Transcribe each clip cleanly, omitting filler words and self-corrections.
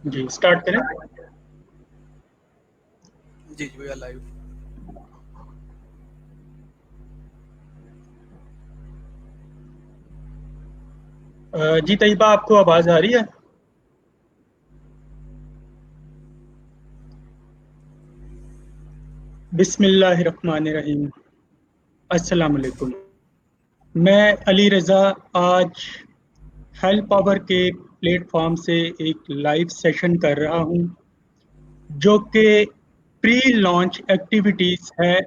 जी start करें। जी जी भैया live. जी तैयबा, आपको आवाज़ आ रही है? बिस्मिल्लाहिर्रहमानिर्रहीम। अस्सलाम वालेकुम। मैं अली रज़ा आज हेल्प पावर के प्लेटफॉर्म से एक लाइव सेशन कर रहा हूं, जो कि प्री लॉन्च एक्टिविटीज़ है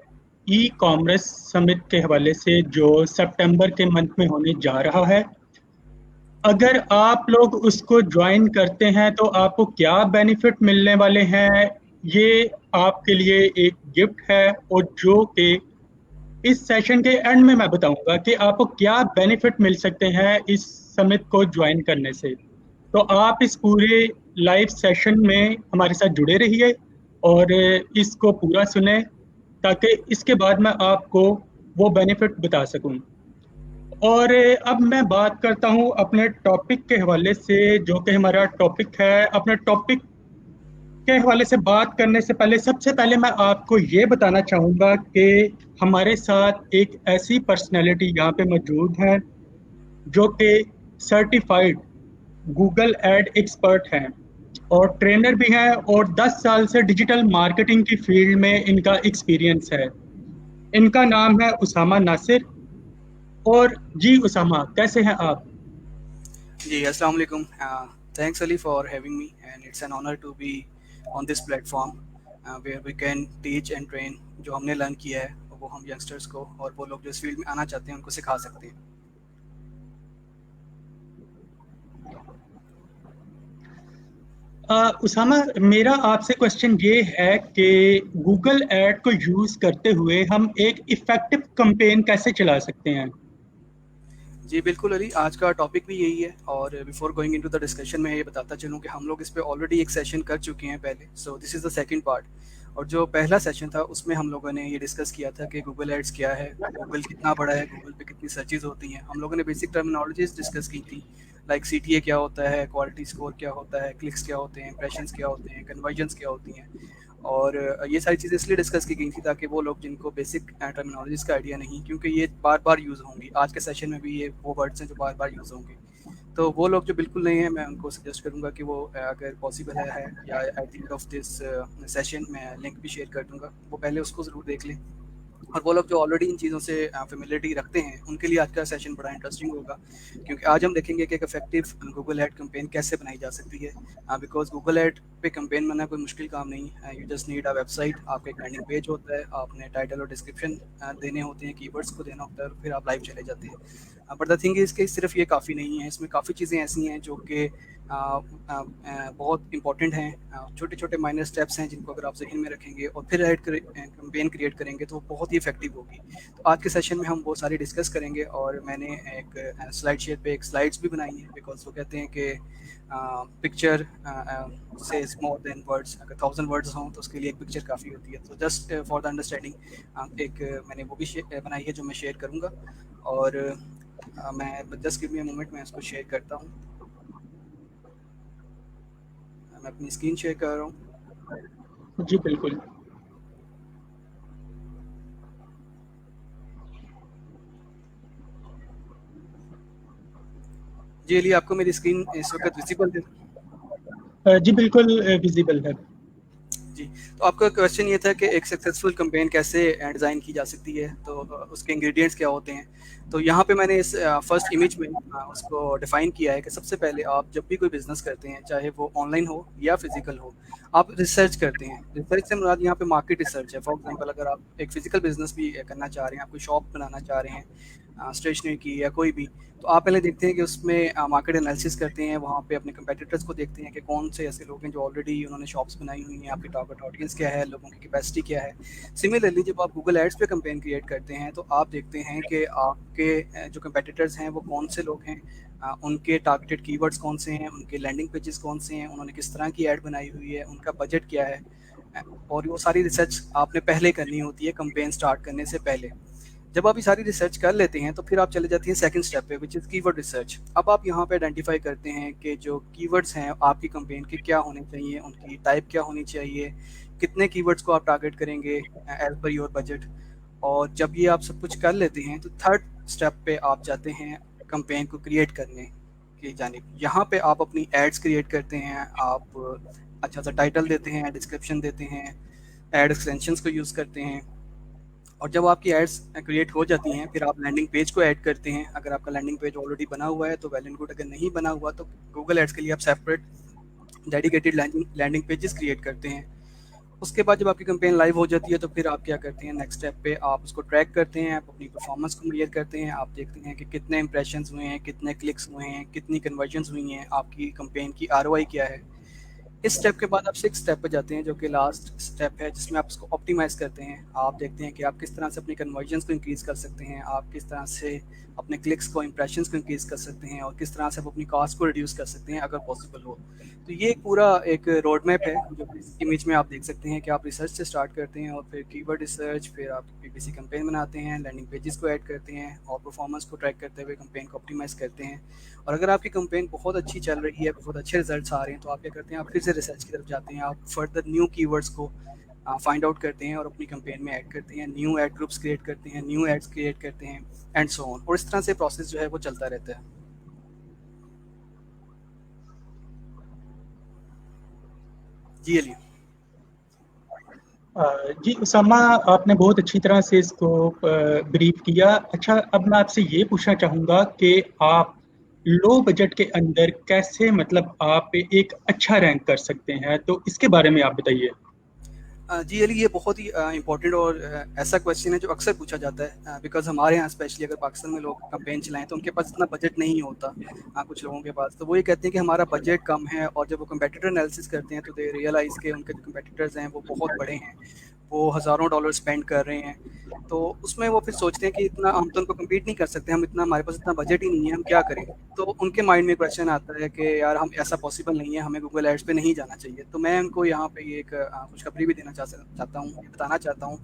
ई कॉमर्स समिट के हवाले से, जो सितंबर के मंथ में होने जा रहा है। अगर आप लोग उसको ज्वाइन करते हैं तो आपको क्या बेनिफिट मिलने वाले हैं, ये आपके लिए एक गिफ्ट है। और जो कि इस सेशन के एंड में मैं बताऊंगा कि आपको क्या बेनिफिट मिल सकते हैं इस समिट को ज्वाइन करने से। तो आप इस पूरे लाइव सेशन में हमारे साथ जुड़े रहिए और इसको पूरा सुने, ताकि इसके बाद मैं आपको वो बेनिफिट बता सकूं। और अब मैं बात करता हूं अपने टॉपिक के हवाले से, जो कि हमारा टॉपिक है। अपने टॉपिक के हवाले से बात करने से पहले, सबसे पहले मैं आपको ये बताना चाहूँगा कि हमारे साथ एक ऐसी पर्सनैलिटी यहाँ पे मौजूद है, जो कि सर्टिफाइड गूगल एड एक्सपर्ट हैं और ट्रेनर भी हैं, और 10 साल से डिजिटल मार्केटिंग की फील्ड में इनका एक्सपीरियंस है। इनका नाम है उसामा नासिर। और जी उसामा, कैसे हैं आप? जी अस्सलाम वालेकुम। Thanks Ali for having me and it's an honour to be on this platform where we can teach and train जो हमने लर्न किया है वो हम यंगस्टर्स को और वो लोग जो इस फील्ड में आना चाहते हैं उनको सिखा सकते हैं। उसामा, मेरा आपसे क्वेश्चन ये है कि गूगल एड को यूज करते हुए हम एक इफेक्टिव कैंपेन कैसे चला सकते हैं? जी बिल्कुल अली, आज का टॉपिक भी यही है और before going into the discussion मैं ये बताता चलूँ कि हम लोग इस पे ऑलरेडी एक सेशन कर चुके हैं पहले। सो this is the second part. और जो पहला सेशन था उसमें हम लोगों ने ये डिस्कस किया था कि गूगल एड्स क्या है, गूगल कितना बड़ा है, गूगल पे कितनी सर्चेज होती हैं। हम लोगों ने बेसिक टर्मिनोलॉजीज डिस्कस की थी, लाइक सीटीए क्या होता है, क्वालिटी स्कोर क्या होता है, क्लिक्स क्या होते हैं, इंप्रेशंस क्या होते हैं, कन्वर्जन्स क्या होती हैं। और ये सारी चीज़ें इसलिए डिस्कस की गई थी ताकि वो लोग जिनको बेसिक टर्मिनोलॉजीज़ का आइडिया नहीं, क्योंकि ये बार-बार यूज़ होंगी, आज के सेशन में भी ये वो वर्ड्स हैं जो बार-बार यूज़ होंगे। तो वो लोग जो बिल्कुल नहीं हैं, मैं उनको सजेस्ट करूँगा कि वो अगर पॉसिबल है या at the end of this session मैं लिंक भी शेयर कर दूँगा, वो पहले उसको ज़रूर देख लें। और वो लोग जो ऑलरेडी इन चीज़ों से फ़ैमिलियरिटी रखते हैं, उनके लिए आज का सेशन बड़ा इंटरेस्टिंग होगा, क्योंकि आज हम देखेंगे कि एक इफ़ेक्टिव गूगल ऐड कैंपेन कैसे बनाई जा सकती है। बिकॉज़ गूगल ऐड पे कैंपेन बनाना कोई मुश्किल काम नहीं है। You just need a website, आपका एक लैंडिंग पेज होता है, आपने टाइटल और डिस्क्रिप्शन देने होते हैं, कीवर्ड्स को देना होता है और फिर आप लाइव चले जाते हैं। बट द थिंग इज़ कि सिर्फ ये काफ़ी नहीं है, इसमें काफ़ी चीज़ें ऐसी हैं जो कि बहुत इंपॉर्टेंट हैं। छोटे-छोटे माइनर स्टेप्स हैं जिनको अगर आप ज़हन में रखेंगे और फिर ऐड कैंपेन क्रिएट करेंगे तो वो बहुत ही इफ़ेक्टिव होगी। तो आज के सेशन में हम वो सारी डिस्कस करेंगे और मैंने एक स्लाइड शेयर पे एक स्लाइड्स भी बनाई हैं, बिकॉज़ वो कहते हैं कि picture says more than words. अगर 1000 वर्ड्स हों तो उसके लिए एक पिक्चर काफ़ी होती है। तो जस्ट फॉर द अंडरस्टैंडिंग एक मैंने वो भी बनाई है जो मैं शेयर करूँगा। और मैं just give me a moment, मैं इसको शेयर करता हूँ। मैं अपनी स्क्रीन शेयर कर रहा हूँ। जी बिल्कुल। जी अली, आपको मेरी स्क्रीन इस वक्त विजिबल है? जी बिल्कुल विजिबल है। जी, तो आपका क्वेश्चन ये था कि एक सक्सेसफुल कैंपेन कैसे डिज़ाइन की जा सकती है, तो उसके इंग्रेडिएंट्स क्या होते हैं। तो यहाँ पे मैंने इस फर्स्ट इमेज में उसको डिफ़ाइन किया है कि सबसे पहले आप जब भी कोई बिज़नेस करते हैं, चाहे वो ऑनलाइन हो या फिज़िकल हो, आप रिसर्च करते हैं। रिसर्च से मुराद यहाँ पे मार्केट रिसर्च है। फॉर एग्ज़ाम्पल अगर आप एक फिज़िकल बिज़नेस भी करना चाह रहे हैं, आप कोई शॉप बनाना चाह रहे हैं स्टेशनरी की या कोई भी, तो आप पहले देखते हैं कि उसमें मार्केट एनालिसिस करते हैं, वहाँ पे अपने कंपेटिटर्स को देखते हैं कि कौन से ऐसे लोग हैं जो ऑलरेडी उन्होंने शॉप्स बनाई हुई हैं, आपकी टारगेट ऑडियंस क्या है, लोगों की कैपेसिटी क्या है। सिमिलरली जब आप गूगल एड्स पे कैंपेन क्रिएट करते हैं तो आप देखते हैं कि आपके जो कंपेटिटर्स हैं वो कौन से लोग हैं, उनके टारगेटेड कीवर्ड्स कौन से हैं, उनके लैंडिंग पेजेस कौन से हैं, उन्होंने किस तरह की ऐड बनाई हुई है, उनका बजट क्या है। और वो सारी रिसर्च आपने पहले करनी होती है कैंपेन स्टार्ट करने से पहले। जब आप ये सारी रिसर्च कर लेते हैं तो फिर आप चले जाते हैं सेकंड स्टेप पे, विच इज़ कीवर्ड रिसर्च। अब आप यहाँ पे आइडेंटिफाई करते हैं कि जो कीवर्ड्स हैं आपकी कैंपेन के क्या होने चाहिए, उनकी टाइप क्या होनी चाहिए, कितने कीवर्ड्स को आप टारगेट करेंगे एज पर योर बजट। और जब ये आप सब कुछ कर लेते हैं तो थर्ड स्टेप पे आप जाते हैं कैंपेन को क्रिएट करने की जानिब। यहाँ पे आप अपनी एड्स क्रिएट करते हैं, आप अच्छा सा टाइटल देते हैं, डिस्क्रिप्शन देते हैं, एड एक्सटेंशंस को यूज़ करते हैं। और जब आपकी एड्स क्रिएट हो जाती हैं फिर आप लैंडिंग पेज को ऐड करते हैं। अगर आपका लैंडिंग पेज ऑलरेडी बना हुआ है तो वेल एंड गुड, अगर नहीं बना हुआ तो गूगल एड्स के लिए आप separate dedicated landing pages create करते हैं। उसके बाद जब आपकी कैंपेन लाइव हो जाती है तो फिर आप क्या करते हैं, नेक्स्ट स्टेप पे आप उसको ट्रैक करते हैं, आप अपनी परफॉर्मेंस को मेजर करते हैं, आप देखते हैं कि कितने इंप्रेशंस हुए हैं, कितने क्लिक्स हुए हैं, कितनी कन्वर्जन्स हुई हैं, आपकी कैंपेन की आरओआई क्या है। इस स्टेप के बाद आप सिक्स स्टेप पे जाते हैं जो कि लास्ट स्टेप है, जिसमें आप इसको ऑप्टिमाइज़ करते हैं। आप देखते हैं कि आप किस तरह से अपनी कन्वर्जन्स को इंक्रीज़ कर सकते हैं, आप किस तरह से अपने क्लिक्स को, इंप्रेशंस को इंक्रीज़ कर सकते हैं, और किस तरह से आप अपनी कॉस्ट को रिड्यूस कर सकते हैं अगर पॉसिबल हो। तो ये एक पूरा एक रोड मैप है जो इस इमेज में आप देख सकते हैं कि आप रिसर्च से स्टार्ट करते हैं और फिर कीवर्ड रिसर्च, फिर आप पीपीसी कैंपेन बनाते हैं, लैंडिंग पेजेस को ऐड करते हैं और परफॉर्मेंस को ट्रैक करते हुए कैंपेन को ऑप्टिमाइज़ करते हैं। और अगर आपकी कैंपेन बहुत अच्छी चल रही है, बहुत अच्छे रिजल्ट्स आ रहे हैं, तो आप क्या करते हैं, आप फिर से रिसर्च की तरफ जाते हैं, आप फर्दर न्यू कीवर्ड्स को फाइंड आउट करते हैं और अपनी कैंपेन में ऐड करते हैं, न्यू एड ग्रुप्स क्रिएट करते हैं, न्यू एड्स क्रिएट करते हैं एंड सो ऑन। और इस तरह से प्रोसेस जो है वो चलता रहता है। जी अली। जी उसामा, आपने बहुत अच्छी तरह से इसको ब्रीफ किया। अच्छा, अब मैं आपसे ये पूछना चाहूँगा कि आप लो बजट के अंदर कैसे, मतलब आप एक अच्छा रैंक कर सकते हैं, तो इसके बारे में आप बताइए। जी अली, ये बहुत ही इंपॉर्टेंट और ऐसा क्वेश्चन है जो अक्सर पूछा जाता है, बिकॉज हमारे यहाँ स्पेशली अगर पाकिस्तान में लोग कैंपेन चलाएं तो उनके पास इतना बजट नहीं होता। कुछ लोगों के पास तो वो ये कहते हैं कि हमारा बजट कम है, और जब वो कंपेटिटर एनालिसिस करते हैं तो दे रियलाइज़ के उनके जो कंपेटिटर्स हैं वो बहुत बड़े हैं, वो हज़ारों डॉलर स्पेंड कर रहे हैं। तो उसमें वो फिर सोचते हैं कि इतना हम तो उनको कम्पीट नहीं कर सकते, हम इतना, हमारे पास इतना बजट ही नहीं है, हम क्या करें। तो उनके माइंड में क्वेश्चन आता है कि यार हम, ऐसा पॉसिबल नहीं है, हमें गूगल एड्स पे नहीं जाना चाहिए। तो मैं उनको यहाँ पे ये एक खुशखबरी भी देना चाहता हूँ, बताना चाहता हूँ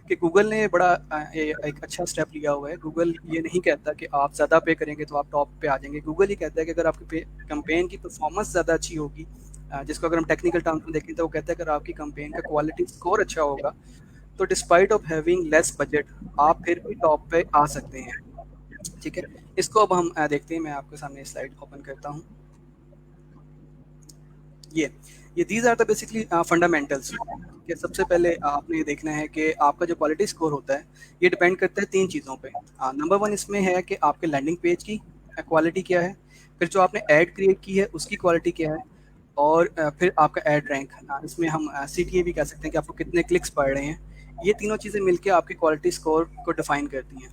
कि गूगल ने बड़ा एक अच्छा स्टेप लिया हुआ है। गूगल ये नहीं कहता कि आप ज़्यादा पे करेंगे तो आप टॉप पे आ जाएंगे। गूगल ये कहता है कि अगर आपकी कैंपेन की परफॉर्मेंस ज़्यादा अच्छी होगी, जिसको अगर हम टेक्निकल टर्म्स में देखें तो वो कहता है अगर आपकी कैंपेन का क्वालिटी स्कोर अच्छा होगा तो despite of having less budget आप फिर भी टॉप पे आ सकते हैं। ठीक है, इसको अब हम देखते हैं। मैं आपके सामने स्लाइड ओपन करता हूँ। ये these are the basically fundamentals कि सबसे पहले आपने ये देखना है कि आपका जो क्वालिटी स्कोर होता है ये डिपेंड करता है तीन चीज़ों पे। नंबर वन इसमें है कि आपके लैंडिंग पेज की क्वालिटी क्या है, फिर जो आपने ऐड क्रिएट की है उसकी क्वालिटी क्या है, और फिर आपका ऐड रैंक, इसमें हम CTA भी कह सकते हैं कि आपको कितने क्लिक्स पड़ रहे हैं। ये तीनों चीज़ें मिलकर आपके क्वालिटी स्कोर को डिफाइन करती हैं।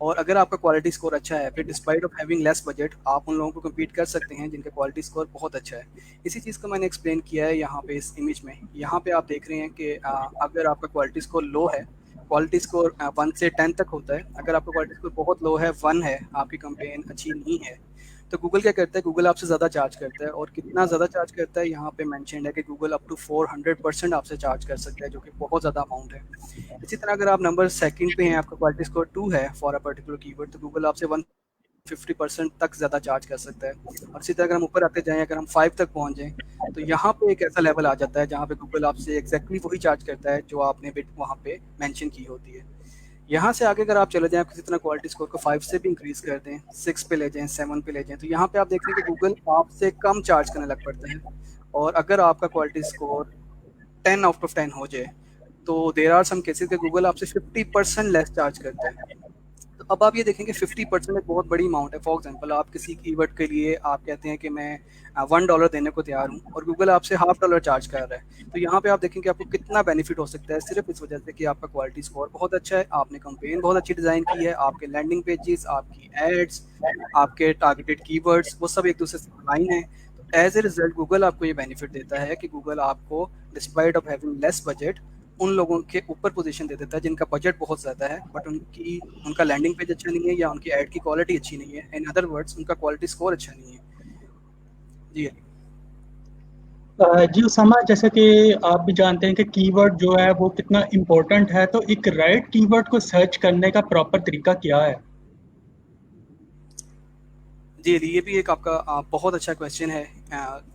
और अगर आपका क्वालिटी स्कोर अच्छा है फिर despite of having less budget आप उन लोगों को कम्पीट कर सकते हैं जिनका क्वालिटी स्कोर बहुत अच्छा है। इसी चीज़ को मैंने एक्सप्लेन किया है यहाँ पे इस इमेज में। यहाँ पे आप देख रहे हैं कि अगर आपका क्वालिटी स्कोर लो है, क्वालिटी स्कोर 1 से 10 तक होता है, अगर आपका क्वालिटी स्कोर बहुत लो है, 1 है, आपकी कंपेन अच्छी नहीं है, तो गूगल क्या करता है, गूगल आपसे ज़्यादा चार्ज करता है। और कितना ज़्यादा चार्ज करता है यहाँ पे मेंशन्ड है कि गूगल अप टू 400% आपसे चार्ज कर सकता है, जो कि बहुत ज़्यादा अमाउंट है। इसी तरह अगर आप नंबर सेकंड पे हैं, आपका क्वालिटी स्कोर 2 है फॉर अ पर्टिकुलर कीवर्ड, तो गूगल आपसे 150% तक ज़्यादा चार्ज कर सकता है। और इसी तरह अगर हम ऊपर आते जाएँ, अगर हम 5 तक पहुँच जाएँ, तो यहाँ पे एक ऐसा लेवल आ जाता है जहाँ पे गूगल आपसे एग्जैक्टली वही चार्ज करता है जो आपने बिट वहाँ पे मेंशन की होती है। यहाँ से आगे अगर आप चले जाएँ, आप किसी तरह क्वालिटी स्कोर को 5 से भी इंक्रीज़ कर दें, 6 पे ले जाएँ, 7 पे ले जाएँ, तो यहाँ पे आप देख रहे हैं कि गूगल आपसे कम चार्ज करने लग पड़ता है। और अगर आपका क्वालिटी स्कोर 10 आउट ऑफ 10 हो जाए, तो देयर आर सम केसेस कि गूगल आपसे 50% लेस चार्ज करता है। तो अब आप ये देखेंगे 50% एक बहुत बड़ी अमाउंट है। फॉर एग्जांपल आप किसी कीवर्ड के लिए आप कहते हैं कि मैं $1 देने को तैयार हूँ और गूगल आपसे $0.5 चार्ज कर रहा है, तो यहाँ पे आप देखेंगे आपको कितना बेनिफिट हो सकता है सिर्फ इस वजह से कि आपका क्वालिटी स्कोर बहुत अच्छा है, आपने कंपेन बहुत अच्छी डिज़ाइन की है, आपके लैंडिंग पेजेस, आपकी एड्स, आपके टारगेटेड कीवर्ड्स वो सब एक दूसरे से अलाइन है। तो एज ए रिजल्ट गूगल आपको ये बेनिफिट देता है कि गूगल आपको despite of having less budget उन लोगों के ऊपर पोजीशन दे देता है जिनका बजट बहुत ज़्यादा है बट उनका लैंडिंग पेज अच्छा नहीं है या उनकी ऐड की क्वालिटी अच्छी नहीं है। इन अदर वर्ड्स उनका क्वालिटी स्कोर अच्छा नहीं है। जी। जी उसामा, जैसे कि आप भी जानते हैं कि कीवर्ड जो है वो कितना इम्पोर्टेंट है, तो एक राइट कीवर्ड को सर्च करने का प्रॉपर तरीका क्या है? जी, ये भी एक आपका बहुत अच्छा क्वेश्चन है।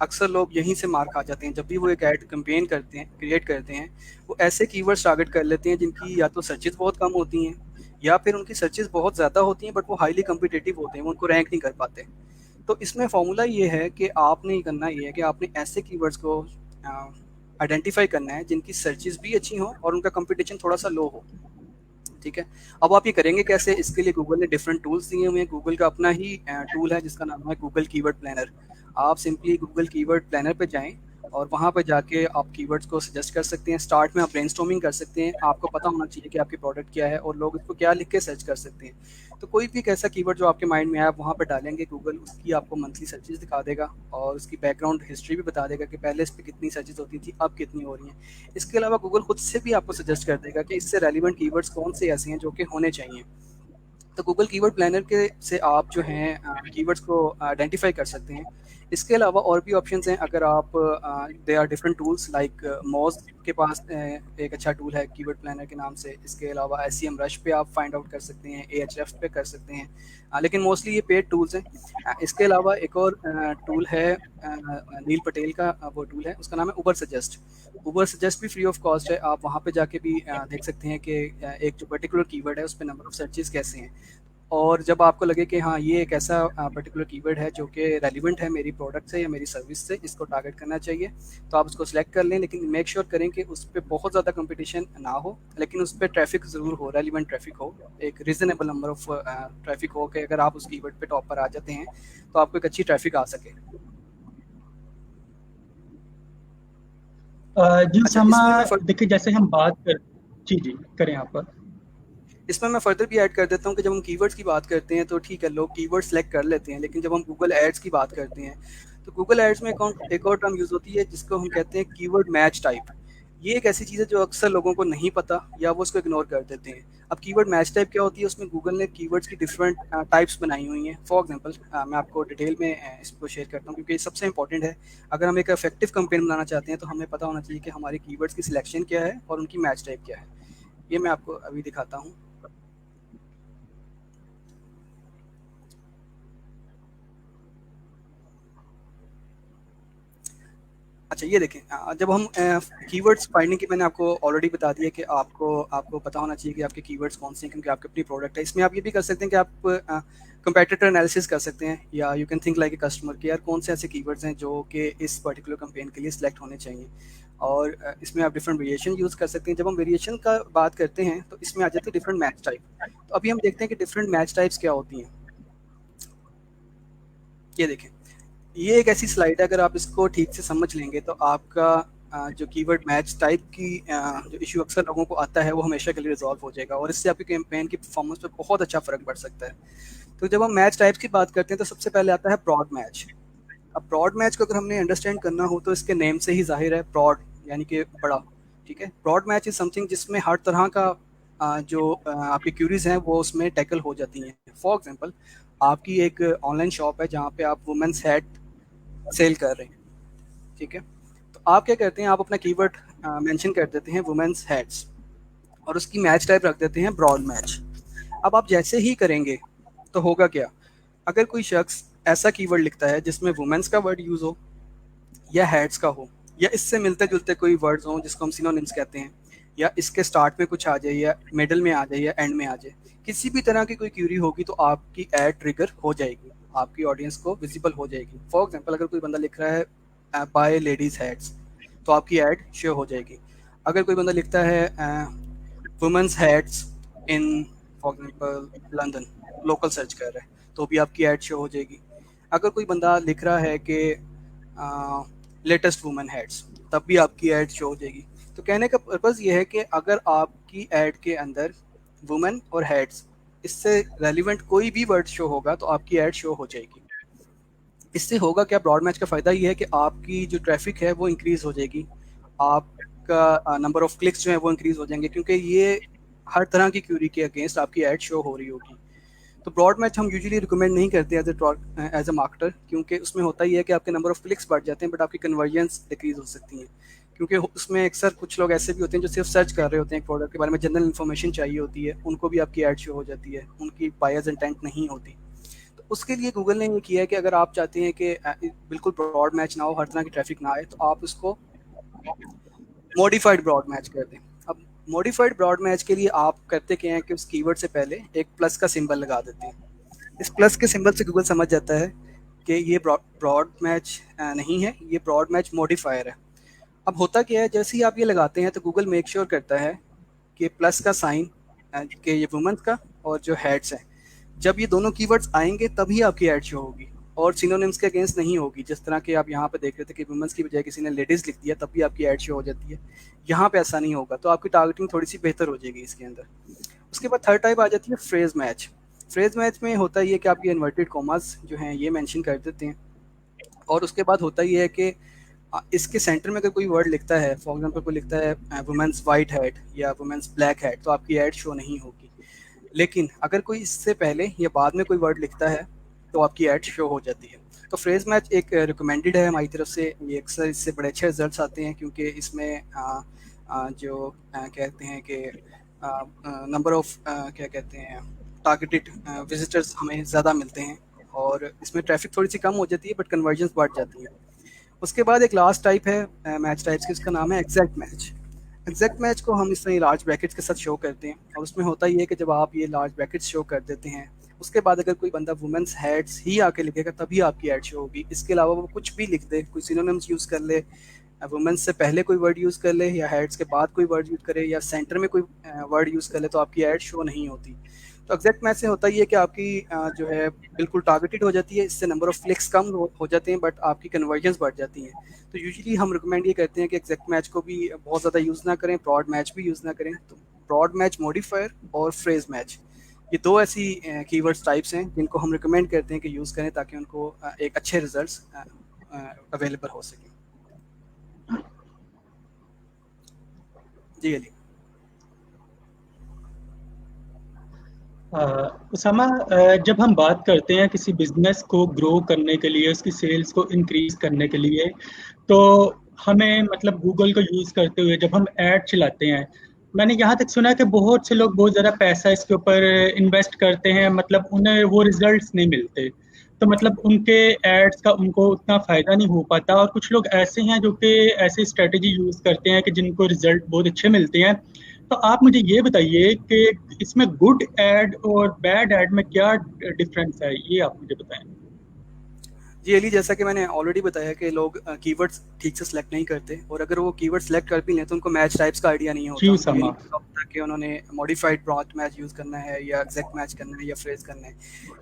अक्सर लोग यहीं से मार खा जाते हैं जब भी वो एक ऐड कैंपेन करते हैं, क्रिएट करते हैं, वो ऐसे कीवर्ड्स टारगेट कर लेते हैं जिनकी या तो सर्चेज़ बहुत कम होती हैं या फिर उनकी सर्चेज़ बहुत ज़्यादा होती हैं बट वो हाईली कॉम्पिटिटिव होते हैं, वो उनको रैंक नहीं कर पाते। तो इसमें फ़ॉर्मूला ये है कि आपने करना ये है कि आपने ऐसे कीवर्ड्स को आइडेंटिफ़ाई करना है जिनकी सर्चेज़ भी अच्छी हों और उनका कॉम्पिटिशन थोड़ा-सा लो हो। ठीक है। अब आप ये करेंगे कैसे? इसके लिए गूगल ने डिफरेंट टूल्स दिए हुए हैं। गूगल का अपना ही टूल है जिसका नाम है गूगल कीवर्ड प्लानर। आप सिंपली गूगल कीवर्ड प्लानर पे जाएँ और वहाँ पे जाके आप कीवर्ड्स को सजेस्ट कर सकते हैं। स्टार्ट में आप ब्रेनस्टॉर्मिंग कर सकते हैं। आपको पता होना चाहिए कि आपकी प्रोडक्ट क्या है और लोग इसको क्या लिख के सर्च कर सकते हैं। तो कोई भी एक ऐसा कीवर्ड जो आपके माइंड में आया, आप वहाँ पे डालेंगे, गूगल उसकी आपको मंथली सर्चेज़ दिखा देगा और उसकी बैकग्राउंड हिस्ट्री भी बता देगा कि पहले इस पे कितनी सर्चेज़ होती थी, अब कितनी हो रही हैं। इसके अलावा गूगल खुद से भी आपको सजेस्ट कर देगा कि इससे रेलिवेंट कीवर्ड्स कौन से ऐसे हैं जो कि होने चाहिए। तो गूगल कीवर्ड प्लानर के से आप जो हैं कीवर्ड्स को आइडेंटिफाई कर सकते हैं। इसके अलावा और भी ऑप्शंस हैं। अगर आप they are different tools like Moz के पास एक अच्छा टूल है कीवर्ड प्लानर के नाम से। इसके अलावा एसईएम रश पे आप फाइंड आउट कर सकते हैं, एएचएफ पे कर सकते हैं, लेकिन मोस्टली ये पेड टूल्स हैं। इसके अलावा एक और टूल है नील पटेल का, वो टूल है उसका नाम है उबर सजेस्ट। उबर सजेस्ट भी फ्री ऑफ कॉस्ट है। आप वहाँ पे जाके भी देख सकते हैं कि एक जो पर्टिकुलर कीवर्ड है उस पे नंबर ऑफ सर्चेज़ कैसे हैं। और जब आपको लगे कि हाँ, ये एक ऐसा पर्टिकुलर कीवर्ड है जो कि रेलिवेंट है मेरी प्रोडक्ट से या मेरी सर्विस से, इसको टारगेट करना चाहिए, तो आप उसको सिलेक्ट कर लें। लेकिन मेक श्योर करें कि उस पे बहुत ज़्यादा कंपटीशन ना हो, लेकिन उस पे ट्रैफ़िक ज़रूर हो, रेलिवेंट ट्रैफ़िक हो, एक रीज़नेबल नंबर ऑफ ट्रैफ़िक हो कि अगर आप उस कीवर्ड पे टॉप पर आ जाते हैं, तो आपको एक अच्छी ट्रैफ़िक आ सके। जी अच्छा, उसामा, देखिए जैसे हम बात कर, जी जी करें आप पर। इसमें मैं फर्दर भी ऐड कर देता हूँ कि जब हम कीवर्ड्स की बात करते हैं तो ठीक है, लोग कीवर्ड सेलेक्ट कर लेते हैं, लेकिन जब हम गूगल एड्स की बात करते हैं तो गूगल एड्स में एक और टर्म यूज़ होती है जिसको हम कहते हैं कीवर्ड मैच टाइप। ये एक ऐसी चीज़ है जो अक्सर लोगों को नहीं पता या वो उसको इग्नोर कर देते हैं। अब कीवर्ड मैच टाइप क्या होती है? उसमें गूगल ने कीवर्ड्स की डिफरेंट टाइप्स बनाई हुई हैं। फॉर एग्जांपल मैं आपको डिटेल में इसको शेयर करता हूँ क्योंकि ये सबसे इंपॉर्टेंट है। अगर हम एक इफेक्टिव कैंपेन बनाना चाहते हैं तो हमें पता होना चाहिए कि हमारे कीवर्ड्स की सिलेक्शन क्या है और उनकी मैच टाइप क्या है। ये मैं आपको अभी दिखाता हूँ। अच्छा, ये देखें, जब हम कीवर्ड्स फाइंडिंग की, मैंने आपको ऑलरेडी बता दिया कि आपको आपको पता होना चाहिए कि आपके कीवर्ड्स कौन से हैं क्योंकि आपकी अपनी प्रोडक्ट है। इसमें आप ये भी कर सकते हैं कि आप कंपेटिटर एनालिसिस कर सकते हैं या you can think like a customer कि यार कौन से ऐसे कीवर्ड्स हैं जो कि इस पर्टिकुलर कैंपेन के लिए सिलेक्ट होने चाहिए। और इसमें आप डिफरेंट वेरिएशन यूज़ कर सकते हैं। जब हम वेरिएशन का बात करते हैं तो इसमें आ जाते हैं डिफरेंट मैच टाइप। तो अभी हम देखते हैं कि डिफरेंट मैच टाइप्स क्या होती हैं। ये देखें, ये एक ऐसी स्लाइड है, अगर आप इसको ठीक से समझ लेंगे तो आपका जो कीवर्ड मैच टाइप की जो इशू अक्सर लोगों को आता है वो हमेशा के लिए रिजॉल्व हो जाएगा और इससे आपकी कैंपेन की परफॉर्मेंस पे बहुत अच्छा फ़र्क पड़ सकता है। तो जब हम मैच टाइप्स की बात करते हैं तो सबसे पहले आता है ब्रॉड मैच। अब ब्रॉड मैच को अगर हमने अंडरस्टैंड करना हो तो इसके नेम से ही ज़ाहिर है, ब्रॉड यानी कि बड़ा। ठीक है, ब्रॉड मैच इज़ समथिंग जिसमें हर तरह का जो आपकी क्यूरीज़ हैं वो उसमें टैकल हो जाती हैं। फॉर एग्जांपल, आपकी एक ऑनलाइन शॉप है जहाँ पे आप वुमेन्स हैट सेल कर रहे हैं। ठीक है, तो आप क्या करते हैं, आप अपना कीवर्ड मेंशन कर देते हैं वुमेन्स हैट्स और उसकी मैच टाइप रख देते हैं ब्रॉड मैच। अब आप जैसे ही करेंगे तो होगा क्या? अगर कोई शख्स ऐसा कीवर्ड लिखता है जिसमें वुमेन्स का वर्ड यूज़ हो या हैट्स का हो या इससे मिलते जुलते कोई वर्ड्स हों जिसको हम सिनोनिम्स कहते हैं, या इसके स्टार्ट में कुछ आ जाए या मिडल में आ जाए या एंड में आ जाए, किसी भी तरह की कोई क्यूरी होगी तो आपकी एड ट्रिगर हो जाएगी, आपकी ऑडियंस को विजिबल हो जाएगी। फॉर एग्जांपल, अगर कोई बंदा लिख रहा है बाय लेडीज हैट्स तो आपकी ऐड शो हो जाएगी। अगर कोई बंदा लिखता है women's hats in for example London, local search कर रहा है, तो भी आपकी ऐड शो हो जाएगी। अगर कोई बंदा लिख रहा है कि लेटेस्ट वुमेन हैट्स, तब भी आपकी ऐड शो हो जाएगी। तो कहने का पर्पज़ ये है कि अगर आपकी ऐड के अंदर वुमेन और हैट्स इससे रेलिवेंट कोई भी वर्ड शो होगा तो आपकी ऐड शो हो जाएगी। इससे होगा क्या? ब्रॉड मैच का फ़ायदा ये है कि आपकी जो ट्रैफिक है वो इंक्रीज़ हो जाएगी, आपका नंबर ऑफ क्लिक्स जो है वो इंक्रीज़ हो जाएंगे क्योंकि ये हर तरह की क्यूरी के अगेंस्ट आपकी ऐड शो हो रही होगी। तो ब्रॉड मैच हम यूजुअली रिकमेंड नहीं करते एज अ मार्केटर, क्योंकि उसमें होता ही है कि आपके नंबर ऑफ क्लिक्स बढ़ जाते हैं बट आपकी कन्वर्जन्स डिक्रीज हो सकती हैं, क्योंकि उसमें अक्सर कुछ लोग ऐसे भी होते हैं जो सिर्फ सर्च कर रहे होते हैं एक प्रोडक्ट के बारे में, जनरल इन्फॉर्मेशन चाहिए होती है, उनको भी आपकी ऐड शो हो जाती है, उनकी बायर्स इंटेंट नहीं होती। तो उसके लिए गूगल ने ये किया है कि अगर आप चाहते हैं कि बिल्कुल ब्रॉड मैच ना हो, हर तरह की ट्रैफिक ना आए, तो आप उसको मॉडिफाइड ब्रॉड मैच कर दें। अब मॉडिफाइड ब्रॉड मैच के लिए आप करते क्या हैं कि उस कीवर्ड से पहले एक प्लस का सिंबल लगा देते हैं। इस प्लस के सिंबल से गूगल समझ जाता है कि ये ब्रॉड मैच नहीं है, ये ब्रॉड मैच मॉडिफायर है। अब होता क्या है, जैसे ही आप ये लगाते हैं तो गूगल मेक श्योर करता है कि प्लस का साइन कि ये वुमेन्स का और जो हेड्स हैं, जब ये दोनों कीवर्ड्स आएंगे तभी आपकी ऐड शो होगी, और सिनोनिम्स के अगेंस्ट नहीं होगी। जिस तरह के आप यहाँ पे देख रहे थे कि वुमेन्स की बजाय किसी ने लेडीज़ लिख दिया तब भी आपकी ऐड शो हो जाती है, यहाँ पे ऐसा नहीं होगा, तो आपकी टारगेटिंग थोड़ी सी बेहतर हो जाएगी इसके अंदर। उसके बाद थर्ड टाइप आ जाती है फ्रेज मैच। फ्रेज मैच में होता ये कि आप ये इन्वर्टेड कॉमास जो हैं ये मेंशन कर देते हैं, और उसके बाद होता ये है कि इसके सेंटर में अगर कोई वर्ड लिखता है, फॉर एग्जांपल कोई लिखता है वुमेन्स वाइट हेड या वुमेन्स ब्लैक हेड, तो आपकी ऐड शो नहीं होगी। लेकिन अगर कोई इससे पहले या बाद में कोई वर्ड लिखता है तो आपकी ऐड शो हो जाती है। तो फ्रेज मैच एक रिकमेंडेड है हमारी तरफ से, ये अक्सर इससे बड़े अच्छे रिजल्ट्स आते हैं, क्योंकि इसमें जो कहते हैं कि नंबर ऑफ क्या कहते हैं टारगेटेड विजिटर्स हमें ज़्यादा मिलते हैं, और इसमें ट्रैफिक थोड़ी सी कम हो जाती है बट कन्वर्जन्स बढ़ जाती है। उसके बाद एक लास्ट टाइप है मैच टाइप्स की, उसका नाम है एग्जैक्ट मैच। एग्जैक्ट मैच को हम इस तरह लार्ज ब्रैकेट्स के साथ शो करते हैं, और उसमें होता ही है कि जब आप ये लार्ज ब्रैकेट्स शो कर देते हैं, उसके बाद अगर कोई बंदा वुमेन्स हेड्स ही आके लिखेगा तभी आपकी ऐड शो होगी। इसके अलावा वो कुछ भी लिख दे, कोई सिनोनिम्स यूज़ कर ले, वुमेन्स से पहले कोई वर्ड यूज़ कर ले या हेड्स के बाद कोई वर्ड यूज़ करे या सेंटर में कोई वर्ड यूज़ कर ले, तो आपकी ऐड शो नहीं होती। तो एग्जैक्ट मैच से होता ही है कि आपकी जो है बिल्कुल टारगेटेड हो जाती है, इससे नंबर ऑफ क्लिक्स कम हो जाते हैं बट आपकी कन्वर्जन्स बढ़ जाती हैं। तो यूजुअली हम रिकमेंड ये करते हैं कि एग्जैक्ट मैच को भी बहुत ज़्यादा यूज़ ना करें, ब्रॉड मैच भी यूज़ ना करें। तो ब्रॉड मैच, मॉडिफायर और फ्रेज मैच, ये दो ऐसी कीवर्ड्स टाइप्स हैं जिनको हम रिकमेंड करते हैं कि यूज़ करें ताकि उनको एक अच्छे रिजल्ट्स अवेलेबल हो सकें। जी अली। उसामा, जब हम बात करते हैं किसी बिजनेस को ग्रो करने के लिए, उसकी सेल्स को इंक्रीज करने के लिए, तो हमें मतलब गूगल को यूज करते हुए जब हम ऐड चलाते हैं, मैंने यहाँ तक सुना है कि बहुत से लोग बहुत ज़्यादा पैसा इसके ऊपर इन्वेस्ट करते हैं, मतलब उन्हें वो रिजल्ट्स नहीं मिलते। तो मतलब उनके एड्स का उनको उतना फ़ायदा नहीं हो पाता, और कुछ लोग ऐसे हैं जो कि ऐसी स्ट्रेटेजी यूज़ करते हैं कि जिनको रिजल्ट बहुत अच्छे मिलते हैं। तो आप मुझे ये बताइए कि इसमें गुड एड और बैड एड में क्या डिफरेंस है, ये आप मुझे बताएं। जी अली, जैसा कि मैंने ऑलरेडी बताया कि लोग कीवर्ड्स ठीक से सेलेक्ट नहीं करते, और अगर वो कीवर्ड सेलेक्ट कर भी लें तो उनको मैच टाइप्स का आइडिया नहीं जी होता। उनको ये उसामा। नहीं पता होता कि उन्होंने मॉडिफाइड ब्रॉड मैच यूज़ करना है या एग्जैक्ट मैच करना है या फ्रेज करना है।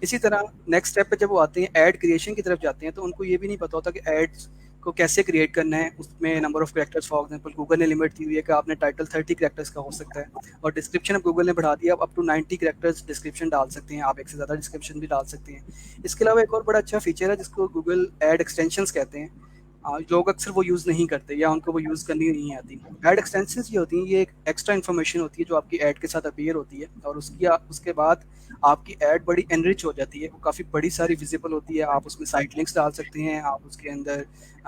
इसी तरह नेक्स्ट स्टेप पे जब वो आते हैं ऐड क्रिएशन की तरफ जाते हैं, तो उनको ये भी नहीं पता होता कि एड्स को कैसे क्रिएट करना है। उसमें number of characters, for example Google ने लिमिट दी हुई है कि आपने टाइटल 30 कैरेक्टर्स का हो सकता है, और डिस्क्रिप्शन अब गूगल ने बढ़ा दिया, अप टू 90 कैरेक्टर्स डिस्क्रिप्शन डाल सकते हैं आप, एक से ज़्यादा डिस्क्रिप्शन भी डाल सकते हैं। इसके अलावा एक और बड़ा अच्छा फीचर है जिसको गूगल एड एक्सटेंशंस कहते हैं। लोग अक्सर वो यूज़ नहीं करते या उनको वो यूज़ करनी नहीं आती। एड एक्सटेंशंस ये होती हैं, ये एक एक्स्ट्रा इन्फॉर्मेशन होती है जो आपकी ऐड के साथ अपीयर होती है, और उसके बाद आपकी ऐड बड़ी एनरिच हो जाती है, वो काफ़ी बड़ी सारी विजिबल होती है। आप उसमें साइट लिंक्स डाल सकते हैं, आप उसके अंदर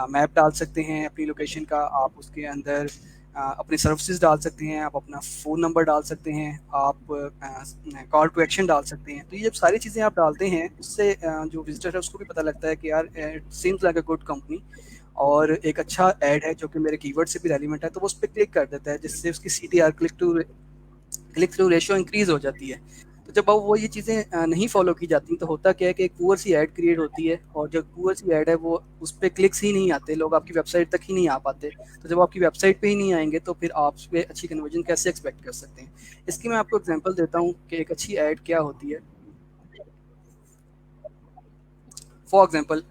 मैप डाल सकते हैं अपनी लोकेशन का, आप उसके अंदर अपने सर्विसेज डाल सकते हैं, आप अपना फ़ोन नंबर डाल सकते हैं, आप कॉल टू एक्शन डाल सकते हैं। तो ये जब सारी चीज़ें आप डालते हैं, उससे जो विजिटर है उसको भी पता लगता है कि यार it seems like a good company, और एक अच्छा ऐड है जो कि मेरे कीवर्ड से भी रेलिवेंट है, तो वो उस पर क्लिक कर देता है, जिससे उसकी CTR, click through ratio increase हो जाती है। तो जब वो ये चीज़ें नहीं फॉलो की जाती, तो होता क्या है कि एक पुअर सी ऐड क्रिएट होती है, और जो पुअर सी ऐड है वो उस पर क्लिक्स ही नहीं आते, लोग आपकी वेबसाइट तक ही नहीं आ पाते। तो जब आपकी वेबसाइट पे ही नहीं आएंगे तो फिर आप उस पर अच्छी कन्वर्जन कैसे एक्सपेक्ट कर सकते हैं। इसकी मैं आपको एग्जांपल देता हूँ कि एक अच्छी ऐड क्या होती है। फॉर एग्जांपल,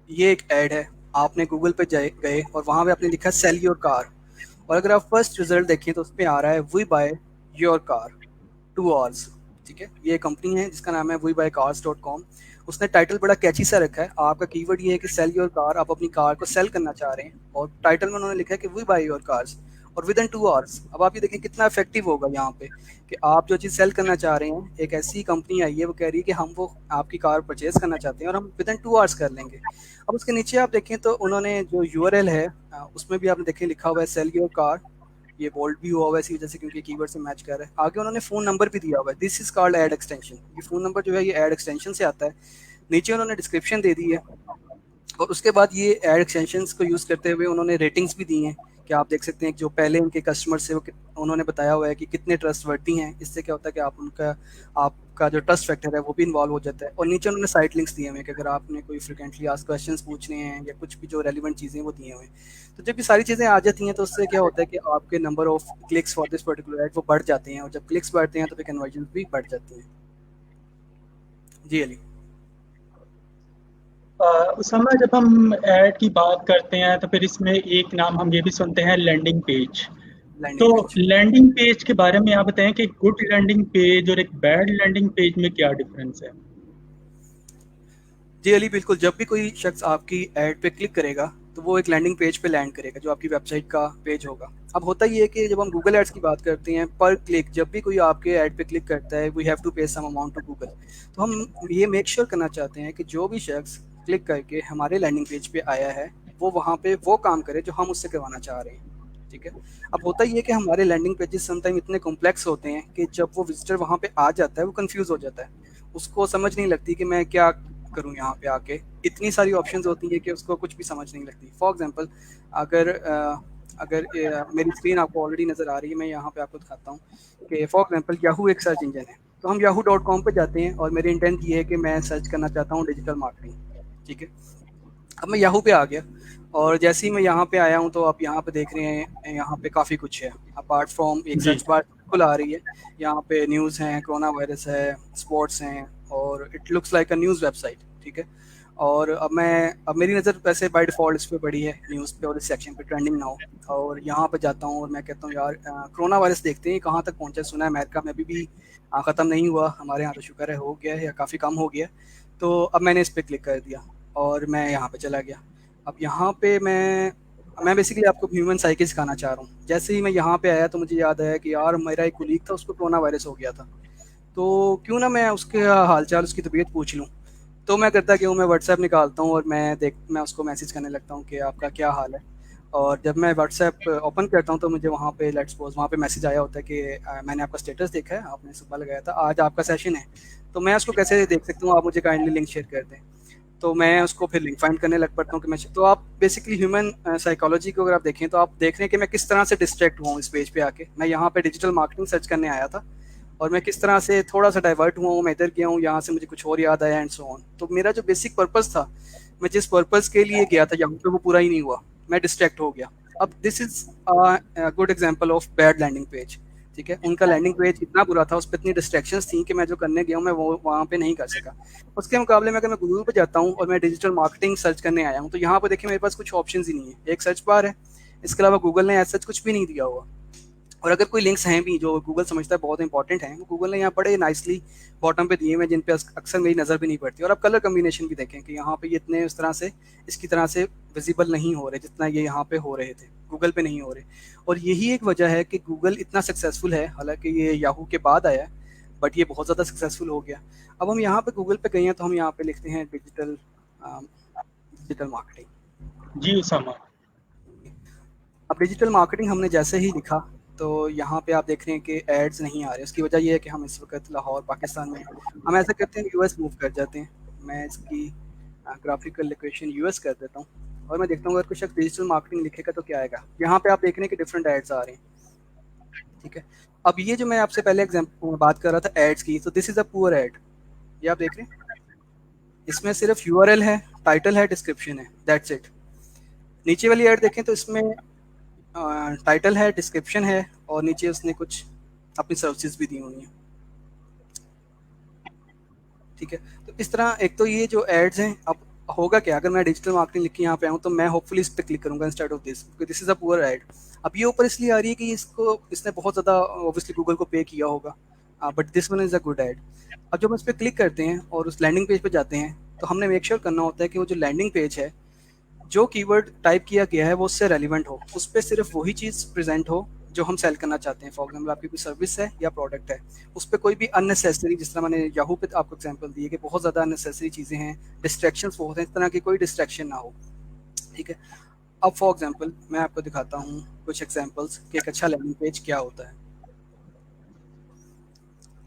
ये एक ऐड है, आपने गूगल पे गए और वहाँ पे आपने लिखा सेल योर कार, और अगर आप फर्स्ट रिजल्ट देखें तो उस पर आ रहा है we buy your car 2 hours. ठीक है, ये कंपनी है जिसका नाम है WeBuyCars.com। उसने टाइटल बड़ा कैची सा रखा है, आपका कीवर्ड ये है कि सेल योर कार, आप अपनी कार को सेल करना चाह रहे हैं, और टाइटल में उन्होंने लिखा है कि वी बाय योर कार्स, और विद इन 2 आवर्स। अब आप ये देखें कितना इफेक्टिव होगा यहाँ पे कि आप जो चीज़ सेल करना चाह रहे हैं, एक ऐसी कंपनी आई है वो कह रही है कि हम वो आपकी कार परचेज करना चाहते हैं और हम विद इन 2 आवर्स कर लेंगे। अब उसके नीचे आप देखें तो उन्होंने जो यूआरएल है उसमें भी आपने देखें लिखा हुआ है सेल योर कार, ये बोल्ड भी हुआ हुआ है इसी वजह से क्योंकि कीवर्ड से मैच कर रहा है। आगे उन्होंने फ़ोन नंबर भी दिया हुआ है, this is called add extension. ये फ़ोन नंबर जो है ये ऐड एक्सटेंशन से आता है। नीचे उन्होंने डिस्क्रिप्शन दे दी है और उसके बाद ये ऐड एक्सटेंशंस को यूज़ करते हुए उन्होंने रेटिंग्स भी दी हैं कि आप देख सकते हैं जो पहले उनके कस्टमर से उन्होंने बताया हुआ है कि कितने ट्रस्टवर्दी हैं। इससे क्या होता है कि आपका जो ट्रस्ट फैक्टर है वो भी इन्वॉल्व हो जाता है। और नीचे उन्होंने साइट लिंक्स दिए हुए हैं कि अगर आपने कोई फ्रिक्वेंटली आस्क्ड क्वेश्चंस पूछने हैं या कुछ भी जो रेलिवेंट चीज़ें वो दिए हुए हैं। तो जब ये सारी चीज़ें आ जाती हैं तो उससे क्या होता है कि आपके number of clicks for this particular ad वो बढ़ जाते हैं और जब क्लिक्स बढ़ते हैं तो फिर कन्वर्जन भी बढ़ जाती हैं। जी अली। उसामा, जब हम ऐड की बात करते हैं तो फिर इसमें एक नाम हम ये भी सुनते हैं, लैंडिंग पेज। तो लैंडिंग पेज। लैंडिंग पेज के बारे में आप बताएं कि गुड लैंडिंग पेज और एक बैड लैंडिंग पेज में क्या डिफरेंस है? जी अली, बिल्कुल। जब भी कोई शख्स आपकी ऐड पे क्लिक करेगा तो वो एक लैंडिंग पेज पे लैंड करेगा जो आपकी वेबसाइट का पेज होगा। अब होता ये है कि जब हम गूगल एड्स की बात करते हैं, पर क्लिक जब भी कोई आपके ऐड पे क्लिक करता है वी हैव टू पे सम अमाउंट टू गूगल। तो हम ये मेक श्योर करना चाहते हैं कि जो भी शख्स क्लिक करके हमारे लैंडिंग पेज पे आया है वो वहाँ पे वो काम करे जो हम उससे करवाना चाह रहे हैं। ठीक है। अब होता ये है कि हमारे लैंडिंग पेजेस समटाइम इतने कॉम्प्लेक्स होते हैं कि जब वो विजिटर वहाँ पे आ जाता है वो कंफ्यूज हो जाता है, उसको समझ नहीं लगती कि मैं क्या करूँ यहाँ पे आके। इतनी सारी ऑप्शंस होती हैं कि उसको कुछ भी समझ नहीं लगती। फॉर एग्जांपल अगर मेरी स्क्रीन आपको ऑलरेडी नज़र आ रही है, मैं यहाँ पे आपको दिखाता हूँ कि फॉर एग्जांपल याहू एक सर्च इंजन है। तो हम yahoo.com पे जाते हैं और मेरे इंटेंट ये है कि मैं सर्च करना चाहता हूँ डिजिटल मार्केटिंग। ठीक है। अब मैं याहू पे आ गया और जैसे ही मैं यहाँ पे आया हूँ तो आप यहाँ पे देख रहे हैं यहाँ पे काफ़ी कुछ है अपार्ट फ्रॉम एक जी। सर्च बार बिल्कुल आ रही है। यहाँ पे न्यूज़ हैं, कोरोना वायरस है, स्पोर्ट्स हैं और it looks like a news website. ठीक है। और अब मेरी नज़र वैसे बाय डिफ़ॉल्ट इस पे पड़ी है न्यूज़ पे और इस सेक्शन पे ट्रेंडिंग नाउ। और यहाँ पे जाता हूँ और मैं कहता हूँ यार कोरोना वायरस देखते हैं कहाँ तक पहुँचा है। सुना है अमेरिका में अभी भी ख़त्म नहीं हुआ, हमारे यहाँ तो शुक्र है हो गया है या काफ़ी कम हो गया। तो अब मैंने इस पर क्लिक कर दिया और मैं यहाँ पे चला गया। अब यहाँ पे मैं बेसिकली आपको ह्यूमन साइकी सिखाना चाह रहा हूँ। जैसे ही मैं यहाँ पे आया तो मुझे याद आया कि यार मेरा एक कुलीग था उसको कोरोना वायरस हो गया था, तो क्यों ना मैं उसके हालचाल उसकी तबीयत पूछ लूँ। तो मैं करता कि हूँ मैं व्हाट्सएप निकालता हूँ और मैं उसको मैसेज करने लगता हूँ कि आपका क्या हाल है। और जब मैं व्हाट्सएप ओपन करता हूँ तो मुझे वहाँ पे लेट्स सपोज वहाँ पे मैसेज आया होता है कि मैंने आपका स्टेटस देखा है, आपने सुबह लगाया था, आज आपका सेशन है। तो मैं उसको कैसे देख सकता हूँ, आप मुझे काइंडली लिंक शेयर कर दें। तो मैं उसको फिर लिंक फाइंड करने लग पड़ता हूँ कि मैं तो आप बेसिकली ह्यूमन साइकोलॉजी को अगर आप देखें तो आप देख रहे हैं कि मैं किस तरह से डिस्ट्रैक्ट हुआ हूँ इस पेज पे आके। मैं यहाँ पे डिजिटल मार्केटिंग सर्च करने आया था और मैं किस तरह से थोड़ा सा डाइवर्ट हुआ हूँ, मैं इधर गया हूँ, यहाँ से मुझे कुछ और याद आया एंड सो ऑन। तो मेरा जो बेसिक पर्पस था, मैं जिस पर्पस के लिए गया था यहाँ पे वो पूरा ही नहीं हुआ, मैं डिस्ट्रैक्ट हो गया। अब this is good example of bad landing page. ठीक है। उनका लैंडिंग पेज इतना बुरा था, उस पर इतनी डिस्ट्रैक्शंस थी कि मैं जो करने गया हूँ मैं वो वहाँ पे नहीं कर सका। उसके मुकाबले में अगर मैं गूगल पे जाता हूँ और मैं डिजिटल मार्केटिंग सर्च करने आया हूँ तो यहाँ पर देखिए मेरे पास कुछ ऑप्शंस ही नहीं है। एक सर्च बार है, इसके अलावा गूगल ने ऐसा कुछ भी नहीं दिया हुआ। और अगर कोई लिंक्स हैं भी जो गूगल समझता है बहुत इंपॉर्टेंट हैं, वो गूगल ने यहाँ बड़े नाइसली बॉटम पे दिए हुए हैं जिन पे अक्सर मेरी नज़र भी नहीं पड़ती। और आप कलर कम्बिनेशन भी देखें कि यहाँ पे ये इतने इस तरह से इसकी तरह से विजिबल नहीं हो रहे जितना ये यहाँ पे हो रहे थे, गूगल पे नहीं हो रहे। और यही एक वजह है कि गूगल इतना सक्सेसफुल है, हालांकि ये याहू के बाद आया बट ये बहुत ज़्यादा सक्सेसफुल हो गया। अब हम यहाँ पे गूगल पे गए हैं तो हम यहाँ पे लिखते हैं डिजिटल डिजिटल मार्केटिंग। जी उसामा। अब डिजिटल मार्केटिंग हमने जैसे ही लिखा तो यहाँ पे आप देख रहे हैं कि एड्स नहीं आ रहे। उसकी वजह ये है कि हम इस वक्त लाहौर पाकिस्तान में हैं। हम ऐसा करते हैं यूएस मूव कर जाते हैं। मैं इसकी ग्राफिकल लोकेशन यूएस कर देता हूँ और मैं देखता हूँ अगर कुछ डिजिटल मार्केटिंग लिखेगा तो क्या आएगा। यहाँ पे आप देख रहे हैं कि डिफरेंट एड्स आ रहे हैं। ठीक है। अब ये जो मैं आपसे पहले एग्जाम्पल बात कर रहा था एड्स की, तो this is a poor ad. ये आप देख रहे हैं, इसमें सिर्फ यूआरएल है, टाइटल है, डिस्क्रिप्शन है, दैट्स इट। नीचे वाली ऐड देखें तो इसमें टाइटल है, डिस्क्रिप्शन है और नीचे उसने कुछ अपनी सर्विसेज भी दी हुई हैं। ठीक है। तो इस तरह एक तो ये जो एड्स हैं, अब होगा क्या अगर मैं डिजिटल मार्केटिंग लिख के यहाँ पे आऊँ तो मैं होपफुली इस पर क्लिक करूँगा इंस्टेड ऑफ दिस, क्योंकि this is a poor ad. अब ये ऊपर इसलिए आ रही है कि इसने बहुत ज़्यादा ऑब्वियसली गूगल को पे किया होगा, but this one is a good ad. अब जब हम इस पर क्लिक करते हैं और उस लैंडिंग पेज पर जाते हैं तो हमने मेक श्योर करना होता है कि वो जो लैंडिंग पेज है जो कीवर्ड टाइप किया गया है वो उससे रेलिवेंट हो, उस पर सिर्फ वही चीज़ प्रेजेंट हो जो हम सेल करना चाहते हैं। फॉर एग्जाम्पल आपकी कोई सर्विस है या प्रोडक्ट है, उस पर कोई भी अननेसेसरी, जिस तरह मैंने याहू पे आपको एग्जांपल दी है कि बहुत ज़्यादा अननेसेसरी चीज़ें हैं, डिस्ट्रैक्शंस बहुत हैं, इस तरह की कोई डिस्ट्रैक्शन ना हो। ठीक है, अब फॉर एग्जांपल मैं आपको दिखाता हूँ कुछ एग्जांपल्स कि एक अच्छा लैंडिंग पेज क्या होता है।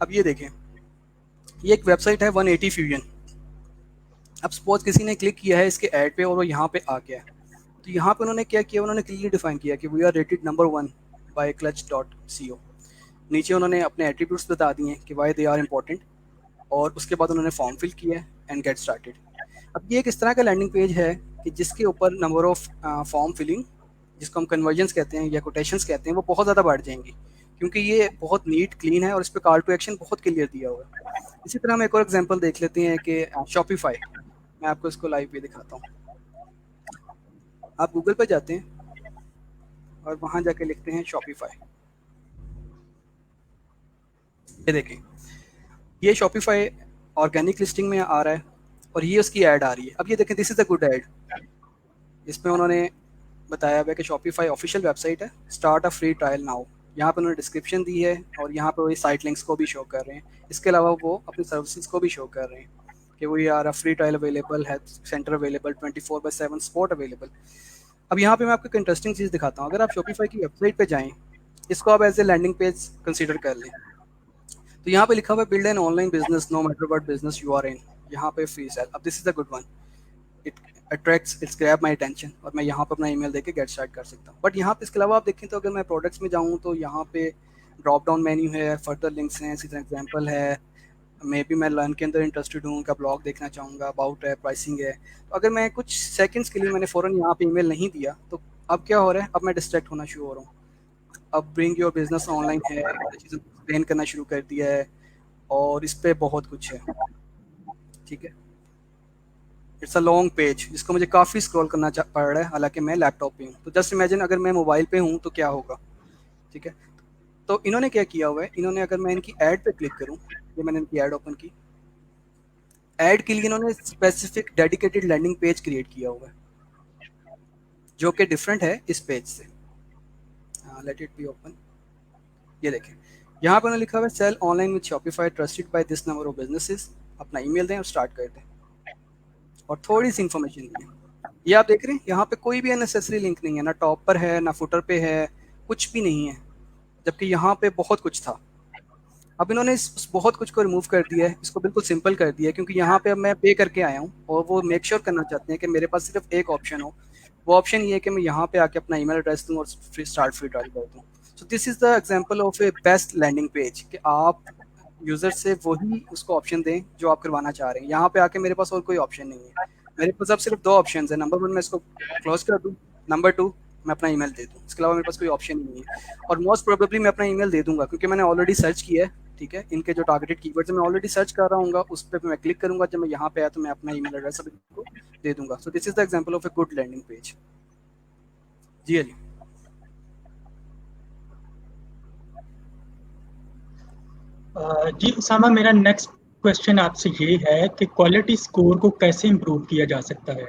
अब ये देखें, ये एक वेबसाइट है 180 फ्यूजन। अब सपोज किसी ने क्लिक किया है इसके ऐड पे और वो यहाँ पे आ गया है, तो यहाँ पे उन्होंने क्या किया, उन्होंने क्लियरली डिफाइन किया कि we are rated number 1 by clutch.co। नीचे उन्होंने अपने एट्रीब्यूट्स बता दिए हैं कि वाई दे आर इंपॉर्टेंट, और उसके बाद उन्होंने फॉर्म फिल किया है एंड गेट स्टार्टेड। अब ये एक इस तरह का लैंडिंग पेज है कि जिसके ऊपर नंबर ऑफ फॉर्म फिलिंग, जिसको हम कन्वर्जन्स कहते हैं या कोटेशंस कहते हैं, वो बहुत ज़्यादा बढ़ जाएंगी, क्योंकि ये बहुत नीट क्लीन है और इस पर कॉल टू एक्शन बहुत क्लियर दिया हुआ है। इसी तरह हम एक और एग्जांपल देख लेते हैं कि शॉपिफाई, मैं आपको इसको लाइव भी दिखाता हूँ। आप गूगल पर जाते हैं और वहाँ जाके लिखते हैं शॉपिफाई। ये देखें, ये शॉपिफाई ऑर्गेनिक लिस्टिंग में आ रहा है और ये उसकी ऐड आ रही है। अब ये देखें, this is a good add. इसमें उन्होंने बताया हुआ है कि शॉपिफाई ऑफिशियल वेबसाइट है, start a free trial now. यहाँ पर उन्होंने डिस्क्रिप्शन दी है और यहाँ पर वही साइट लिंक्स को भी शो कर रहे हैं। इसके अलावा वो अपनी सर्विसेज को भी शो कर रहे हैं कि we are a free trial available, help centre available, 24/7 support available. अब यहाँ पे मैं आपको एक इंटरेस्टिंग चीज़ दिखाता हूँ। अगर आप शॉपिफाई की वेबसाइट पे जाएँ, इसको आप as a landing page consider कर लें, तो यहाँ पे लिखा हुआ है build an online business no matter what business you are in. यहाँ पे फ्री सेल। अब this is a good one, it attracts, it's grab my attention, और मैं यहाँ पे अपना ईमेल देके गेट स्टार्ट कर सकता हूँ। बट यहाँ पे इसके अलावा आप देखें तो अगर मैं प्रोडक्ट्स में जाऊँ तो यहाँ पे ड्रॉप डाउन मेन्यू है, फर्दर लिंक्स हैं, इसी तरह एग्जाम्पल है, मे बी मैं लर्न के अंदर इंटरेस्टेड हूँ, उनका ब्लॉग देखना चाहूँगा, अबाउट है, प्राइसिंग है। तो अगर मैं कुछ सेकंड्स के लिए मैंने फ़ौरन यहाँ पे ईमेल नहीं दिया, तो अब क्या हो रहा है, अब मैं डिस्ट्रैक्ट होना शुरू हो रहा हूँ। अब ब्रिंग योर बिजनेस ऑनलाइन है, चीज़ें एक्सप्लेन करना शुरू कर दिया है और इस पे बहुत कुछ है। ठीक है, इट्स अ लॉन्ग पेज जिसको मुझे काफ़ी स्क्रॉल करना पड़ रहा है, हालांकि मैं लैपटॉप पे हूँ। तो जस्ट इमेजिन अगर मैं मोबाइल पे हूँ तो क्या होगा। ठीक है, तो इन्होंने क्या किया हुआ है, इन्होंने, अगर मैं इनकी ऐड पे क्लिक करूँ, ये मैंने इनकी ऐड ओपन की, ऐड के लिए इन्होंने specific dedicated landing page create किया हुआ है जो कि डिफरेंट है इस पेज से। Let it be open. ये देखें, यहाँ पर उन्होंने लिखा हुआ है sell online with Shopify trusted by this number of businesses. अपना ईमेल दें और स्टार्ट कर दें, और थोड़ी सी इन्फॉर्मेशन दी है। ये आप देख रहे हैं, यहाँ पे कोई भी अननेसेसरी लिंक नहीं है, ना टॉप पर है ना फुटर पे है, कुछ भी नहीं है, जबकि यहाँ पे बहुत कुछ था। अब इन्होंने इस बहुत कुछ को रिमूव कर दिया है, इसको बिल्कुल सिंपल कर दिया है, क्योंकि यहाँ पे अब मैं पे करके आया हूँ और वो मेक श्योर करना चाहते हैं कि मेरे पास सिर्फ एक ऑप्शन हो। वो ऑप्शन ये है कि मैं यहाँ पे आके अपना ईमेल एड्रेस दूँ और स्टार्ट फ्री ट्रायल कर दूँ। So this is the example of a best landing page कि आप यूज़र से वही उसको ऑप्शन दें जो आप करवाना चाह रहे हैं। यहाँ पे आके मेरे पास और कोई ऑप्शन नहीं है, मेरे पास अब सिर्फ 2 ऑप्शंस हैं। नंबर 1 मैं इसको क्लोज कर दूँ, नंबर 2 मैं अपना ईमेल दे दूँ। इसके अलावा मेरे पास कोई ऑप्शन ही नहीं है, और मोस्ट प्रोबेबली मैं अपना ईमेल दे दूँगा क्योंकि मैंने ऑलरेडी सर्च किया है। ठीक है, इनके जो टारगेटेड कीवर्ड्स हैं मैं ऑलरेडी सर्च कर रहा हूँ, उस पे मैं क्लिक करूँगा। जब मैं यहाँ पे आया तो मैं अपना ईमेल एड्रेस अब इनको दे दूँगा। So this is the example of a good landing page. जी अली। जी उसामा, मेरा नेक्स्ट क्वेश्चन आपसे ये है कि क्वालिटी स्कोर को कैसे इम्प्रूव किया जा सकता है?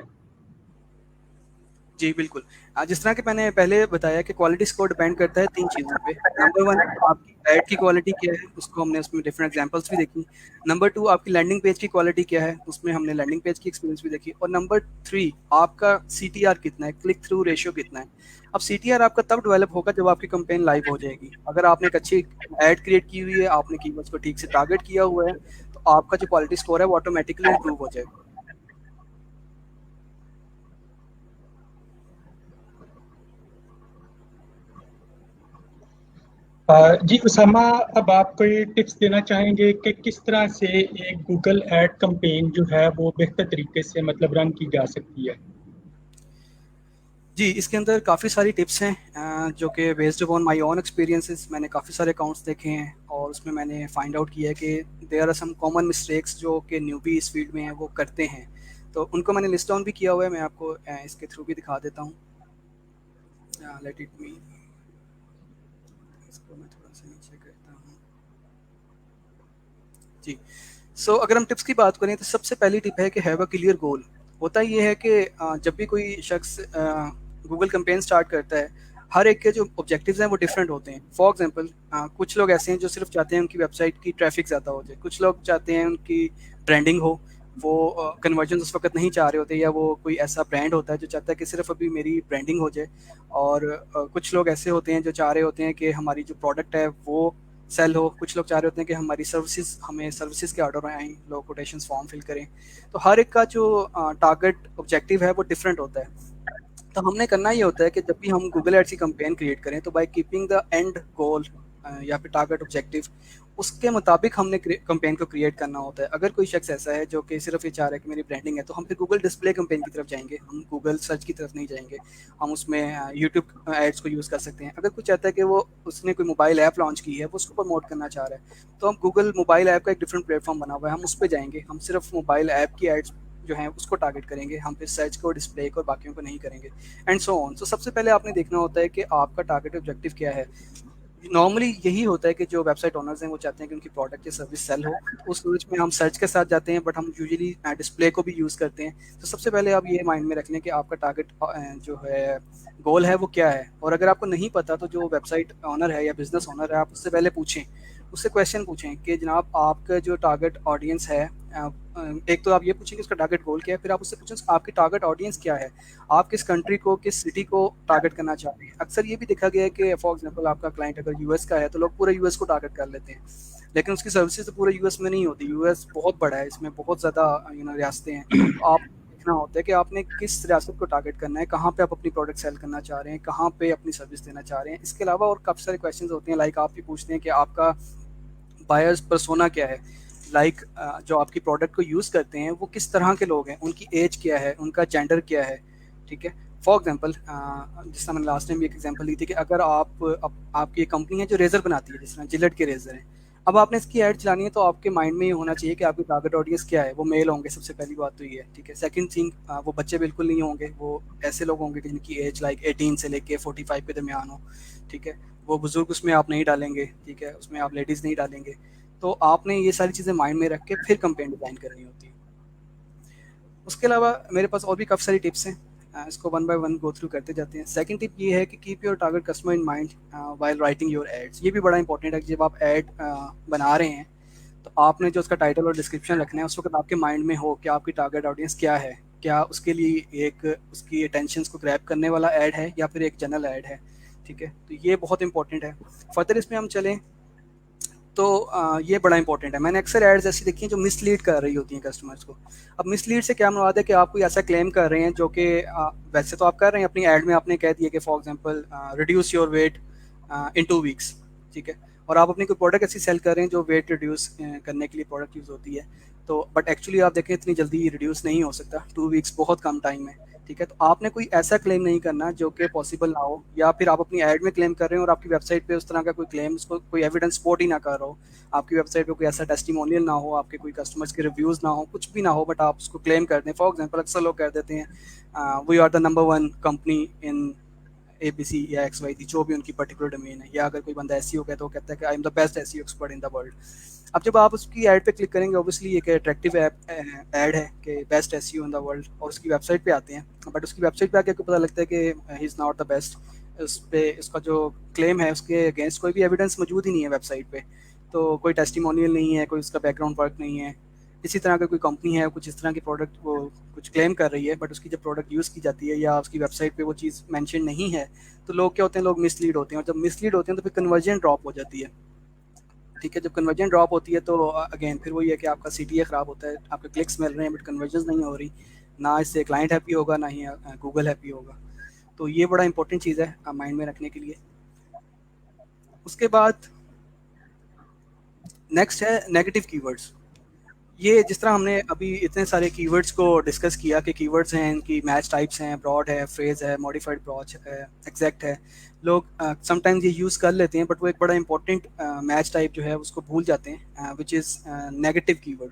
जी, बिल्कुल। जिस तरह कि मैंने पहले बताया कि क्वालिटी स्कोर डिपेंड करता है 3 चीज़ों पे। नंबर 1 आपकी ऐड की क्वालिटी क्या है, उसको हमने उसमें डिफरेंट एग्जांपल्स भी देखी। नंबर 2 आपकी लैंडिंग पेज की क्वालिटी क्या है, उसमें हमने लैंडिंग पेज की एक्सपीरियंस भी देखी। और नंबर 3 आपका सीटीआर कितना है, क्लिक थ्रू रेशियो कितना है। अब सीटीआर आपका तब डेवलप होगा जब आपकी कैंपेन लाइव हो जाएगी। अगर आपने एक अच्छी ऐड क्रिएट की हुई है, आपने कीवर्ड्स को ठीक से टारगेट किया हुआ है, तो आपका जो क्वालिटी स्कोर है वो ऑटोमेटिकली इंप्रूव हो जाएगा। जी उसामा, अब आप कोई टिप्स देना चाहेंगे कि किस तरह से एक गूगल एड कैंपेन जो है वो बेहतर तरीके से मतलब रन की जा सकती है? जी, इसके अंदर काफ़ी सारी टिप्स हैं जो कि based upon my own experiences. मैंने काफ़ी सारे अकाउंट्स देखे हैं और उसमें मैंने फाइंड आउट किया है कि there are some common mistakes जो कि न्यूबी इस फील्ड में हैं वो करते हैं। तो उनको मैंने लिस्ट डाउन भी किया हुआ है, मैं आपको इसके थ्रू भी दिखा देता हूँ। लेट इट मी, इसको मैं थोड़ा सा नीचे करता हूँ। जी, सो अगर हम टिप्स की बात करें तो सबसे पहली टिप है कि हैव अ क्लियर गोल। होता ये है कि जब भी कोई शख्स गूगल कैंपेन स्टार्ट करता है, हर एक के जो ऑब्जेक्टिव्स हैं वो डिफरेंट होते हैं। फॉर एग्जांपल कुछ लोग ऐसे हैं जो सिर्फ चाहते हैं उनकी वेबसाइट की ट्रैफिक ज़्यादा हो जाए, कुछ लोग चाहते हैं उनकी ब्रांडिंग हो, वो कन्वर्जन उस वक्त नहीं चाह रहे होते, या वो कोई ऐसा ब्रांड होता है जो चाहता है कि सिर्फ अभी मेरी ब्रांडिंग हो जाए। और कुछ लोग ऐसे होते हैं जो चाह रहे होते हैं कि हमारी जो प्रोडक्ट है वो सेल हो, कुछ लोग चाह रहे होते हैं कि हमारी सर्विसेज, हमें सर्विसेज के ऑर्डर आएँ, लोग कोटेशंस फॉर्म फिल करें। तो हर एक का जो टारगेट ऑब्जेक्टिव है वो डिफरेंट होता है। तो हमने करना ये होता है कि जब भी हम गूगल एड्स की कैंपेन क्रिएट करें तो बाय कीपिंग द एंड गोल या फिर टारगेट ऑब्जेक्टिव, उसके मुताबिक हमने कैंपेन को क्रिएट करना होता है। अगर कोई शख्स ऐसा है जो कि सिर्फ ये चाह रहा है कि मेरी ब्रांडिंग है, तो हम फिर गूगल डिस्प्ले कैंपेन की तरफ जाएंगे, हम गूगल सर्च की तरफ नहीं जाएंगे। हम उसमें यूट्यूब एड्स को यूज़ कर सकते हैं। अगर कोई चाहता है कि वो उसने कोई मोबाइल ऐप लॉन्च की है, वो उसको प्रमोट करना चाह रहा है, तो हम गूगल मोबाइल ऐप का एक डिफरेंट प्लेटफॉर्म बना हुआ है, हम उस पर जाएंगे, हम सिर्फ मोबाइल ऐप की एड्स जो है उसको टारगेट करेंगे, हम फिर सर्च को, डिस्प्ले को और बाकियों को नहीं करेंगे, एंड सो ऑन। तो सबसे पहले आपने देखना होता है कि आपका टारगेट ऑब्जेक्टिव क्या है। नॉर्मली यही होता है कि जो वेबसाइट ओनर्स हैं वो चाहते हैं कि उनकी प्रोडक्ट या सर्विस सेल हो, तो उस सोच में हम सर्च के साथ जाते हैं, बट हम यूजुअली डिस्प्ले को भी यूज़ करते हैं। तो सबसे पहले आप ये माइंड में रख लें कि आपका टारगेट जो है गोल है वो क्या है। और अगर आपको नहीं पता तो जो वेबसाइट ओनर है या बिजनेस ओनर है, आप उससे पहले पूछें, उससे क्वेश्चन पूछें कि जनाब आपका जो टारगेट ऑडियंस है, एक तो आप ये पूछें कि उसका टारगेट गोल क्या है, फिर आप उससे पूछें आपकी टारगेट ऑडियंस क्या है, आप किस कंट्री को, किस सिटी को टारगेट करना चाह रहे हैं। अक्सर ये भी देखा गया है कि फॉर एग्जांपल आपका क्लाइंट अगर यूएस का है तो लोग पूरे यूएस को टारगेट कर लेते हैं, लेकिन उसकी सर्विसेज तो पूरे यूएस में नहीं होती। यूएस बहुत बड़ा है, इसमें बहुत ज़्यादा रियासतें हैं। तो आप देखना होता है कि आपने किस रियासत को टारगेट करना है, कहाँ पे आप अपनी प्रोडक्ट सेल करना चाह रहे हैं, कहाँ पे अपनी सर्विस देना चाह रहे हैं। इसके अलावा और काफ़ी सारे क्वेश्चंस होते हैं, लाइक आप ये पूछते हैं कि आपका बायर्स पर्सोना क्या है, लाइक जो आपकी प्रोडक्ट को यूज़ करते हैं वो किस तरह के लोग हैं, उनकी एज क्या है, उनका जेंडर क्या है। ठीक है, फॉर एग्जांपल जिस तरह मैंने लास्ट टाइम भी एक एग्जांपल ली थी कि अगर आपकी एक कंपनी है जो रेज़र बनाती है, जिस तरह जिलेट के रेज़र हैं, अब आपने इसकी ऐड चलानी है तो आपके माइंड में ये होना चाहिए कि आपकी टारगेट ऑडियंस क्या है। वो मेल होंगे, सबसे पहली बात तो ये है। ठीक है, सेकंड थिंग, वो बच्चे बिल्कुल नहीं होंगे, वो ऐसे लोग होंगे कि जिनकी एज लाइक 18 से लेके 45 के दरमियान हो। ठीक है, वो बुजुर्ग उसमें आप नहीं डालेंगे, ठीक है, उसमें आप लेडीज़ नहीं डालेंगे। तो आपने ये सारी चीज़ें माइंड में रख के फिर कैंपेन डिज़ाइन करनी होती है। उसके अलावा मेरे पास और भी काफ़ी सारी टिप्स हैं, इसको one by one go through करते जाते हैं। सेकंड टिप ये है कि keep your target customer in mind while writing your ads. ये भी बड़ा इंपॉर्टेंट है कि जब आप एड बना रहे हैं तो आपने जो उसका टाइटल और डिस्क्रिप्शन रखना है उस वक्त आपके माइंड में हो कि आपकी टारगेट ऑडियंस क्या है, क्या उसके लिए एक उसकी अटेंशन को ग्रैब करने वाला ऐड है या फिर एक जनरल ऐड है। ठीक है, तो ये बहुत इंपॉर्टेंट है। फर्दर इसमें हम चलें तो ये बड़ा इंपॉर्टेंट है। मैंने अक्सर एड्स ऐसी देखी हैं जो मिसलीड कर रही होती हैं कस्टमर्स को। अब मिसलीड से क्या मुराद है कि आप कोई ऐसा क्लेम कर रहे हैं जो कि वैसे तो आप कर रहे हैं, अपनी एड में आपने कह दिया कि for example reduce your weight in 2 weeks. ठीक है, और आप अपनी कोई प्रोडक्ट ऐसी सेल कर रहे हैं जो वेट रिड्यूस करने के लिए प्रोडक्ट यूज़ होती है, तो बट एक्चुअली आप देखें इतनी जल्दी रिड्यूस नहीं हो सकता, 2 वीक्स बहुत कम टाइम है। ठीक है, तो आपने कोई ऐसा क्लेम नहीं करना जो कि पॉसिबल ना हो, या फिर आप अपनी ऐड में क्लेम कर रहे हैं और आपकी वेबसाइट पे उस तरह का कोई क्लेम, उसको कोई एविडेंस सपोर्ट ही ना कर रहा हो, आपकी वेबसाइट पे कोई ऐसा टेस्टिमोनियल ना हो, आपके कोई कस्टमर्स के रिव्यूज़ ना हो, कुछ भी ना हो, बट आप उसको क्लेम कर दें। फॉर एग्जांपल अक्सर लोग कह देते हैं we are the number 1 company in ABC या XYZ, जो भी उनकी पर्टिकुलर डोमेन है। या अगर कोई बंदा SEO है तो वो कहता है कि I am the best SEO expert in the world. अब जब आप उसकी ऐड पे क्लिक करेंगे, ऑब्वियसली एक अट्रैक्टिव ऐड है कि best SEO in the world, और उसकी वेबसाइट पे आते हैं, बट उसकी वेबसाइट पे आके आपको पता लगता है कि he is not the best. उस पे उसका जो क्लेम है उसके अगेंस्ट कोई भी एविडेंस मौजूद ही नहीं है वेबसाइट पे, तो कोई टेस्टिमोनियल नहीं है, कोई उसका बैकग्राउंड वर्क नहीं है। इसी तरह का कोई कंपनी है, कुछ इस तरह की प्रोडक्ट वो कुछ क्लेम कर रही है, बट उसकी जब प्रोडक्ट यूज़ की जाती है या उसकी वेबसाइट पे वो चीज़ मेंशन नहीं है, तो लोग क्या होते हैं, लोग मिसलीड होते हैं, और जब मिसलीड होते हैं तो फिर कन्वर्जन ड्रॉप हो जाती है। ठीक है, जब कन्वर्जन ड्रॉप होती है तो अगेन फिर वही है कि आपका CTA ख़राब होता है, आपके क्लिक्स मिल रहे हैं बट कन्वर्जन नहीं हो रही, ना इससे क्लाइंट हैप्पी होगा ना ही गूगल हैप्पी होगा। तो ये बड़ा इंपॉर्टेंट चीज़ है माइंड में रखने के लिए। उसके बाद नेक्स्ट है नेगेटिव कीवर्ड्स। ये जिस तरह हमने अभी इतने सारे कीवर्ड्स को डिस्कस किया कि कीवर्ड्स हैं, इनकी मैच टाइप्स हैं, ब्रॉड है, फ्रेज है, मॉडिफाइड ब्रॉच है, एग्जैक्ट है। लोग समटाइम्स ये यूज़ कर लेते हैं बट वो एक बड़ा इंपॉर्टेंट मैच टाइप जो है उसको भूल जाते हैं, which is negative keyword.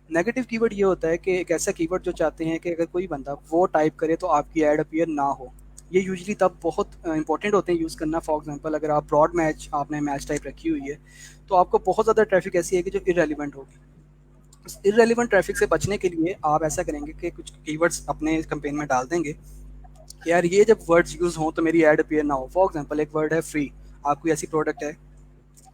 Negative keyword ये होता है कि एक ऐसा कीवर्ड जो चाहते हैं कि अगर कोई बंदा वो टाइप करे तो आपकी ऐड अपीयर ना हो। ये यूजुअली तब बहुत इंपॉर्टेंट होते हैं यूज़ करना। फॉर एग्जांपल अगर आप ब्रॉड मैच आपने मैच टाइप रखी हुई है तो आपको बहुत ज़्यादा ट्रैफिक ऐसी है कि जो इरेलीवेंट होगी। इररेलेवेंट ट्रैफिक से बचने के लिए आप ऐसा करेंगे कि कुछ कीवर्ड्स अपने कैंपेन में डाल देंगे कि यार ये जब वर्ड्स यूज़ हों तो मेरी ऐड अपीयर ना हो। फॉर एग्जांपल एक वर्ड है फ्री, आपको ऐसी प्रोडक्ट है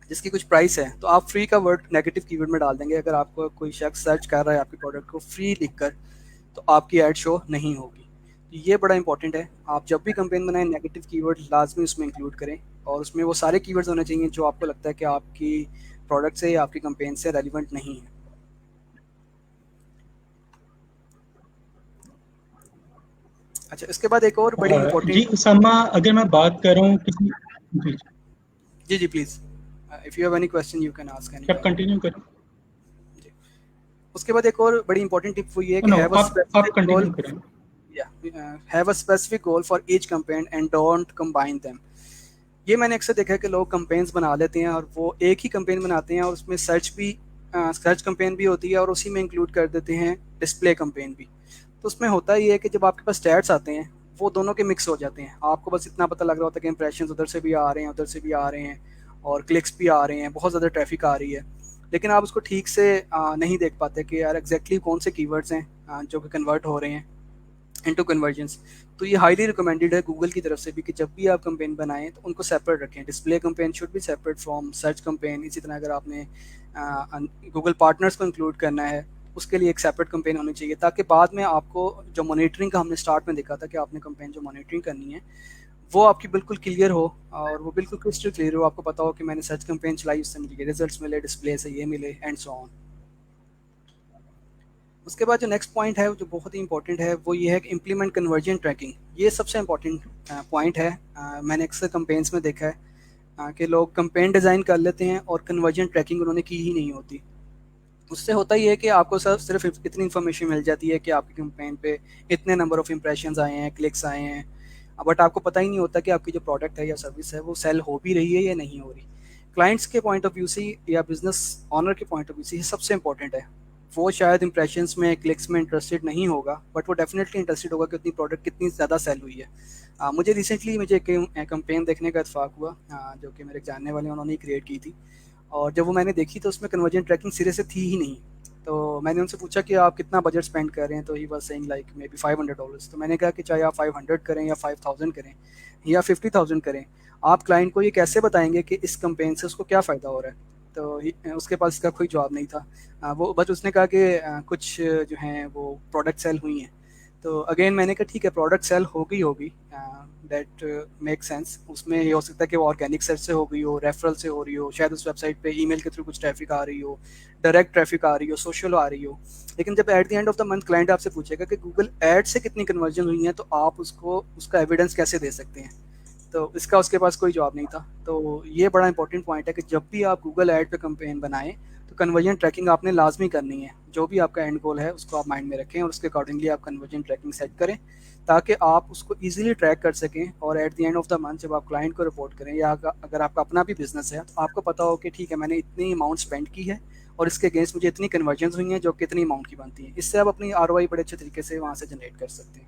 जिसकी कुछ प्राइस है, तो आप फ्री का वर्ड नेगेटिव कीवर्ड में डाल देंगे। अगर आपको कोई शख्स सर्च कर रहा है आपके प्रोडक्ट को फ्री लिखकर, तो आपकी ऐड शो नहीं होगी। तो ये बड़ा इंपॉर्टेंट है, आप जब भी कैंपेन बनाएं नेगेटिव कीवर्ड लाजमी उसमें इंक्लूड करें, और उसमें वो सारे कीवर्ड्स होने चाहिए जो आपको लगता है कि आपकी प्रोडक्ट से या आपकी कैंपेन से रेलिवेंट नहीं है। अच्छा, इसके बाद एक और बड़ी जी इंपॉर्टेंट। उसामा, अगर मैं बात करूं किसी जी जी जी please, if you have any question you can ask any आप टाइम। कंटिन्यू करें। जी, उसके बाद एक और बड़ी इंपॉर्टेंट टिप वो ये है कि नो, हैव अ आप स्पेसिफिक गोल। कंटिन्यू करें। Have a specific goal for each campaign and don't combine them. ये मैंने अक्सर देखा है कि लोग कैंपेन्स बना लेते हैं और वो एक ही कैंपेन बनाते हैं और उसमें सर्च कैंपेन भी होती है और उसी में इंक्लूड कर देते हैं डिस्प्ले कैंपेन भी। तो उसमें होता ये है कि जब आपके पास स्टैट्स आते हैं वो दोनों के मिक्स हो जाते हैं। आपको बस इतना पता लग रहा होता है कि इंप्रेशन उधर से भी आ रहे हैं, उधर से भी आ रहे हैं, और क्लिक्स भी आ रहे हैं, बहुत ज़्यादा ट्रैफिक आ रही है, लेकिन आप उसको ठीक से नहीं देख पाते कि यार एग्जैक्टली कौन से कीवर्ड्स हैं जो कि कन्वर्ट हो रहे हैं इनटू कन्वर्जन्स। तो ये हाईली रिकमेंडेड है गूगल की तरफ से भी कि जब भी आप कैंपेन बनाएं तो उनको सेपरेट रखें। Display campaign should be separate from search campaign. इसी तरह अगर आपने गूगल पार्टनर्स को इंक्लूड करना है उसके लिए एक सेपरेट कैंपेन होनी चाहिए, ताकि बाद में आपको जो मॉनिटरिंग का हमने स्टार्ट में देखा था कि आपने कैंपेन जो मॉनिटरिंग करनी है वो आपकी बिल्कुल क्लियर हो, और वो बिल्कुल क्रिस्टल क्लियर हो। आपको पता हो कि मैंने सर्च कैंपेन चलाई, उससे मुझे रिजल्ट्स मिले, डिस्प्ले से ये मिले, एंड सो ऑन। उसके बाद जो नेक्स्ट पॉइंट है जो बहुत ही इंपॉर्टेंट है वो ये है कि इम्प्लीमेंट कन्वर्जन ट्रैकिंग। ये सबसे इंपॉर्टेंट पॉइंट है। मैंने अक्सर कंपेन्स में देखा है कि लोग कंपेन डिज़ाइन कर लेते हैं और कन्वर्जन ट्रैकिंग उन्होंने की ही नहीं होती। उससे होता ही है कि आपको सिर्फ इतनी इन्फॉर्मेशन मिल जाती है कि आपकी कैंपेन पे इतने नंबर ऑफ इंप्रेशंस आए हैं, क्लिक्स आए हैं, बट आपको पता ही नहीं होता कि आपकी जो प्रोडक्ट है या सर्विस है वो सेल हो भी रही है या नहीं हो रही। क्लाइंट्स के पॉइंट ऑफ व्यू से या बिजनेस ऑनर के पॉइंट ऑफ व्यू से ये सबसे इंपॉर्टेंट है। वो शायद इंप्रेशंस में, क्लिक्स में इंटरेस्टेड नहीं होगा, बट वो डेफिनेटली इंटरेस्टेड होगा कि उतनी प्रोडक्ट कितनी ज़्यादा सेल हुई है। मुझे रिसेंटली एक कैंपेन देखने का इत्फाक हुआ जो कि मेरे जानने वाले उन्होंने क्रिएट की थी, और जब वो मैंने देखी तो उसमें कन्वर्जन ट्रैकिंग सिरे से थी ही नहीं। तो मैंने उनसे पूछा कि आप कितना बजट स्पेंड कर रहे हैं, तो he was saying like may be $500। तो मैंने कहा कि चाहे आप 500 करें या 5000 करें या 50,000 करें, आप क्लाइंट को ये कैसे बताएंगे कि इस कैंपेन से उसको क्या फ़ायदा हो रहा है। तो उसके पास इसका कोई जवाब नहीं था। वो बस उसने कहा कि कुछ जो हैं वो प्रोडक्ट सेल हुई हैं। तो अगेन मैंने कहा ठीक है, प्रोडक्ट सेल होगी होगी, दैट मेक सेंस। उसमें ये हो सकता है कि वो ऑर्गेनिक सर्च से हो गई हो, रेफरल से हो रही हो, शायद उस वेबसाइट पे ईमेल के थ्रू कुछ ट्रैफिक आ रही हो, डायरेक्ट ट्रैफिक आ रही हो, सोशल आ रही हो। लेकिन जब at the end of the month client आपसे पूछेगा कि गूगल एड से कितनी कन्वर्जन हुई है, तो आप उसको उसका एविडेंस कैसे दे सकते हैं। तो इसका उसके पास कोई जवाब नहीं था। तो ये बड़ा इंपॉर्टेंट पॉइंट है कि जब भी आप गूगल ऐड पे कैंपेन बनाएं तो कन्वर्जन ट्रैकिंग आपने लाजमी करनी है। जो भी आपका एंड गोल है उसको आप माइंड में रखें और उसके अकॉर्डिंगली आप कन्वर्जन ट्रैकिंग सेट करें, ताकि आप उसको ईजिली ट्रैक कर सकें। और at the end of the month जब आप क्लाइंट को रिपोर्ट करें, या अगर आपका अपना भी बिजनेस है तो आपको पता हो कि ठीक है मैंने इतनी अमाउंट स्पेंड की है और इसके अगेंस्ट मुझे इतनी कन्वर्जन हुई हैं जो कितनी अमाउंट की बनती है। इससे आप अपनी आरओआई बड़े अच्छे तरीके से वहाँ से जनरेट कर सकते हैं।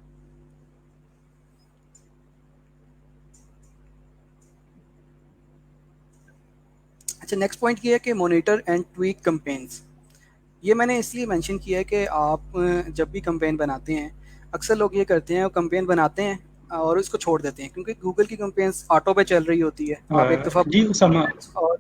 अच्छा, नेक्स्ट पॉइंट ये है कि मॉनिटर एंड ट्वीक कैंपेन्स। ये मैंने इसलिए मेंशन किया है कि आप जब भी कैंपेन बनाते हैं, अक्सर लोग ये करते हैं, वो कैंपेन बनाते हैं और इसको छोड़ देते हैं, क्योंकि गूगल की कैंपेन्स ऑटो पे चल रही होती है। आप एक दफ़ा जी उसामा, और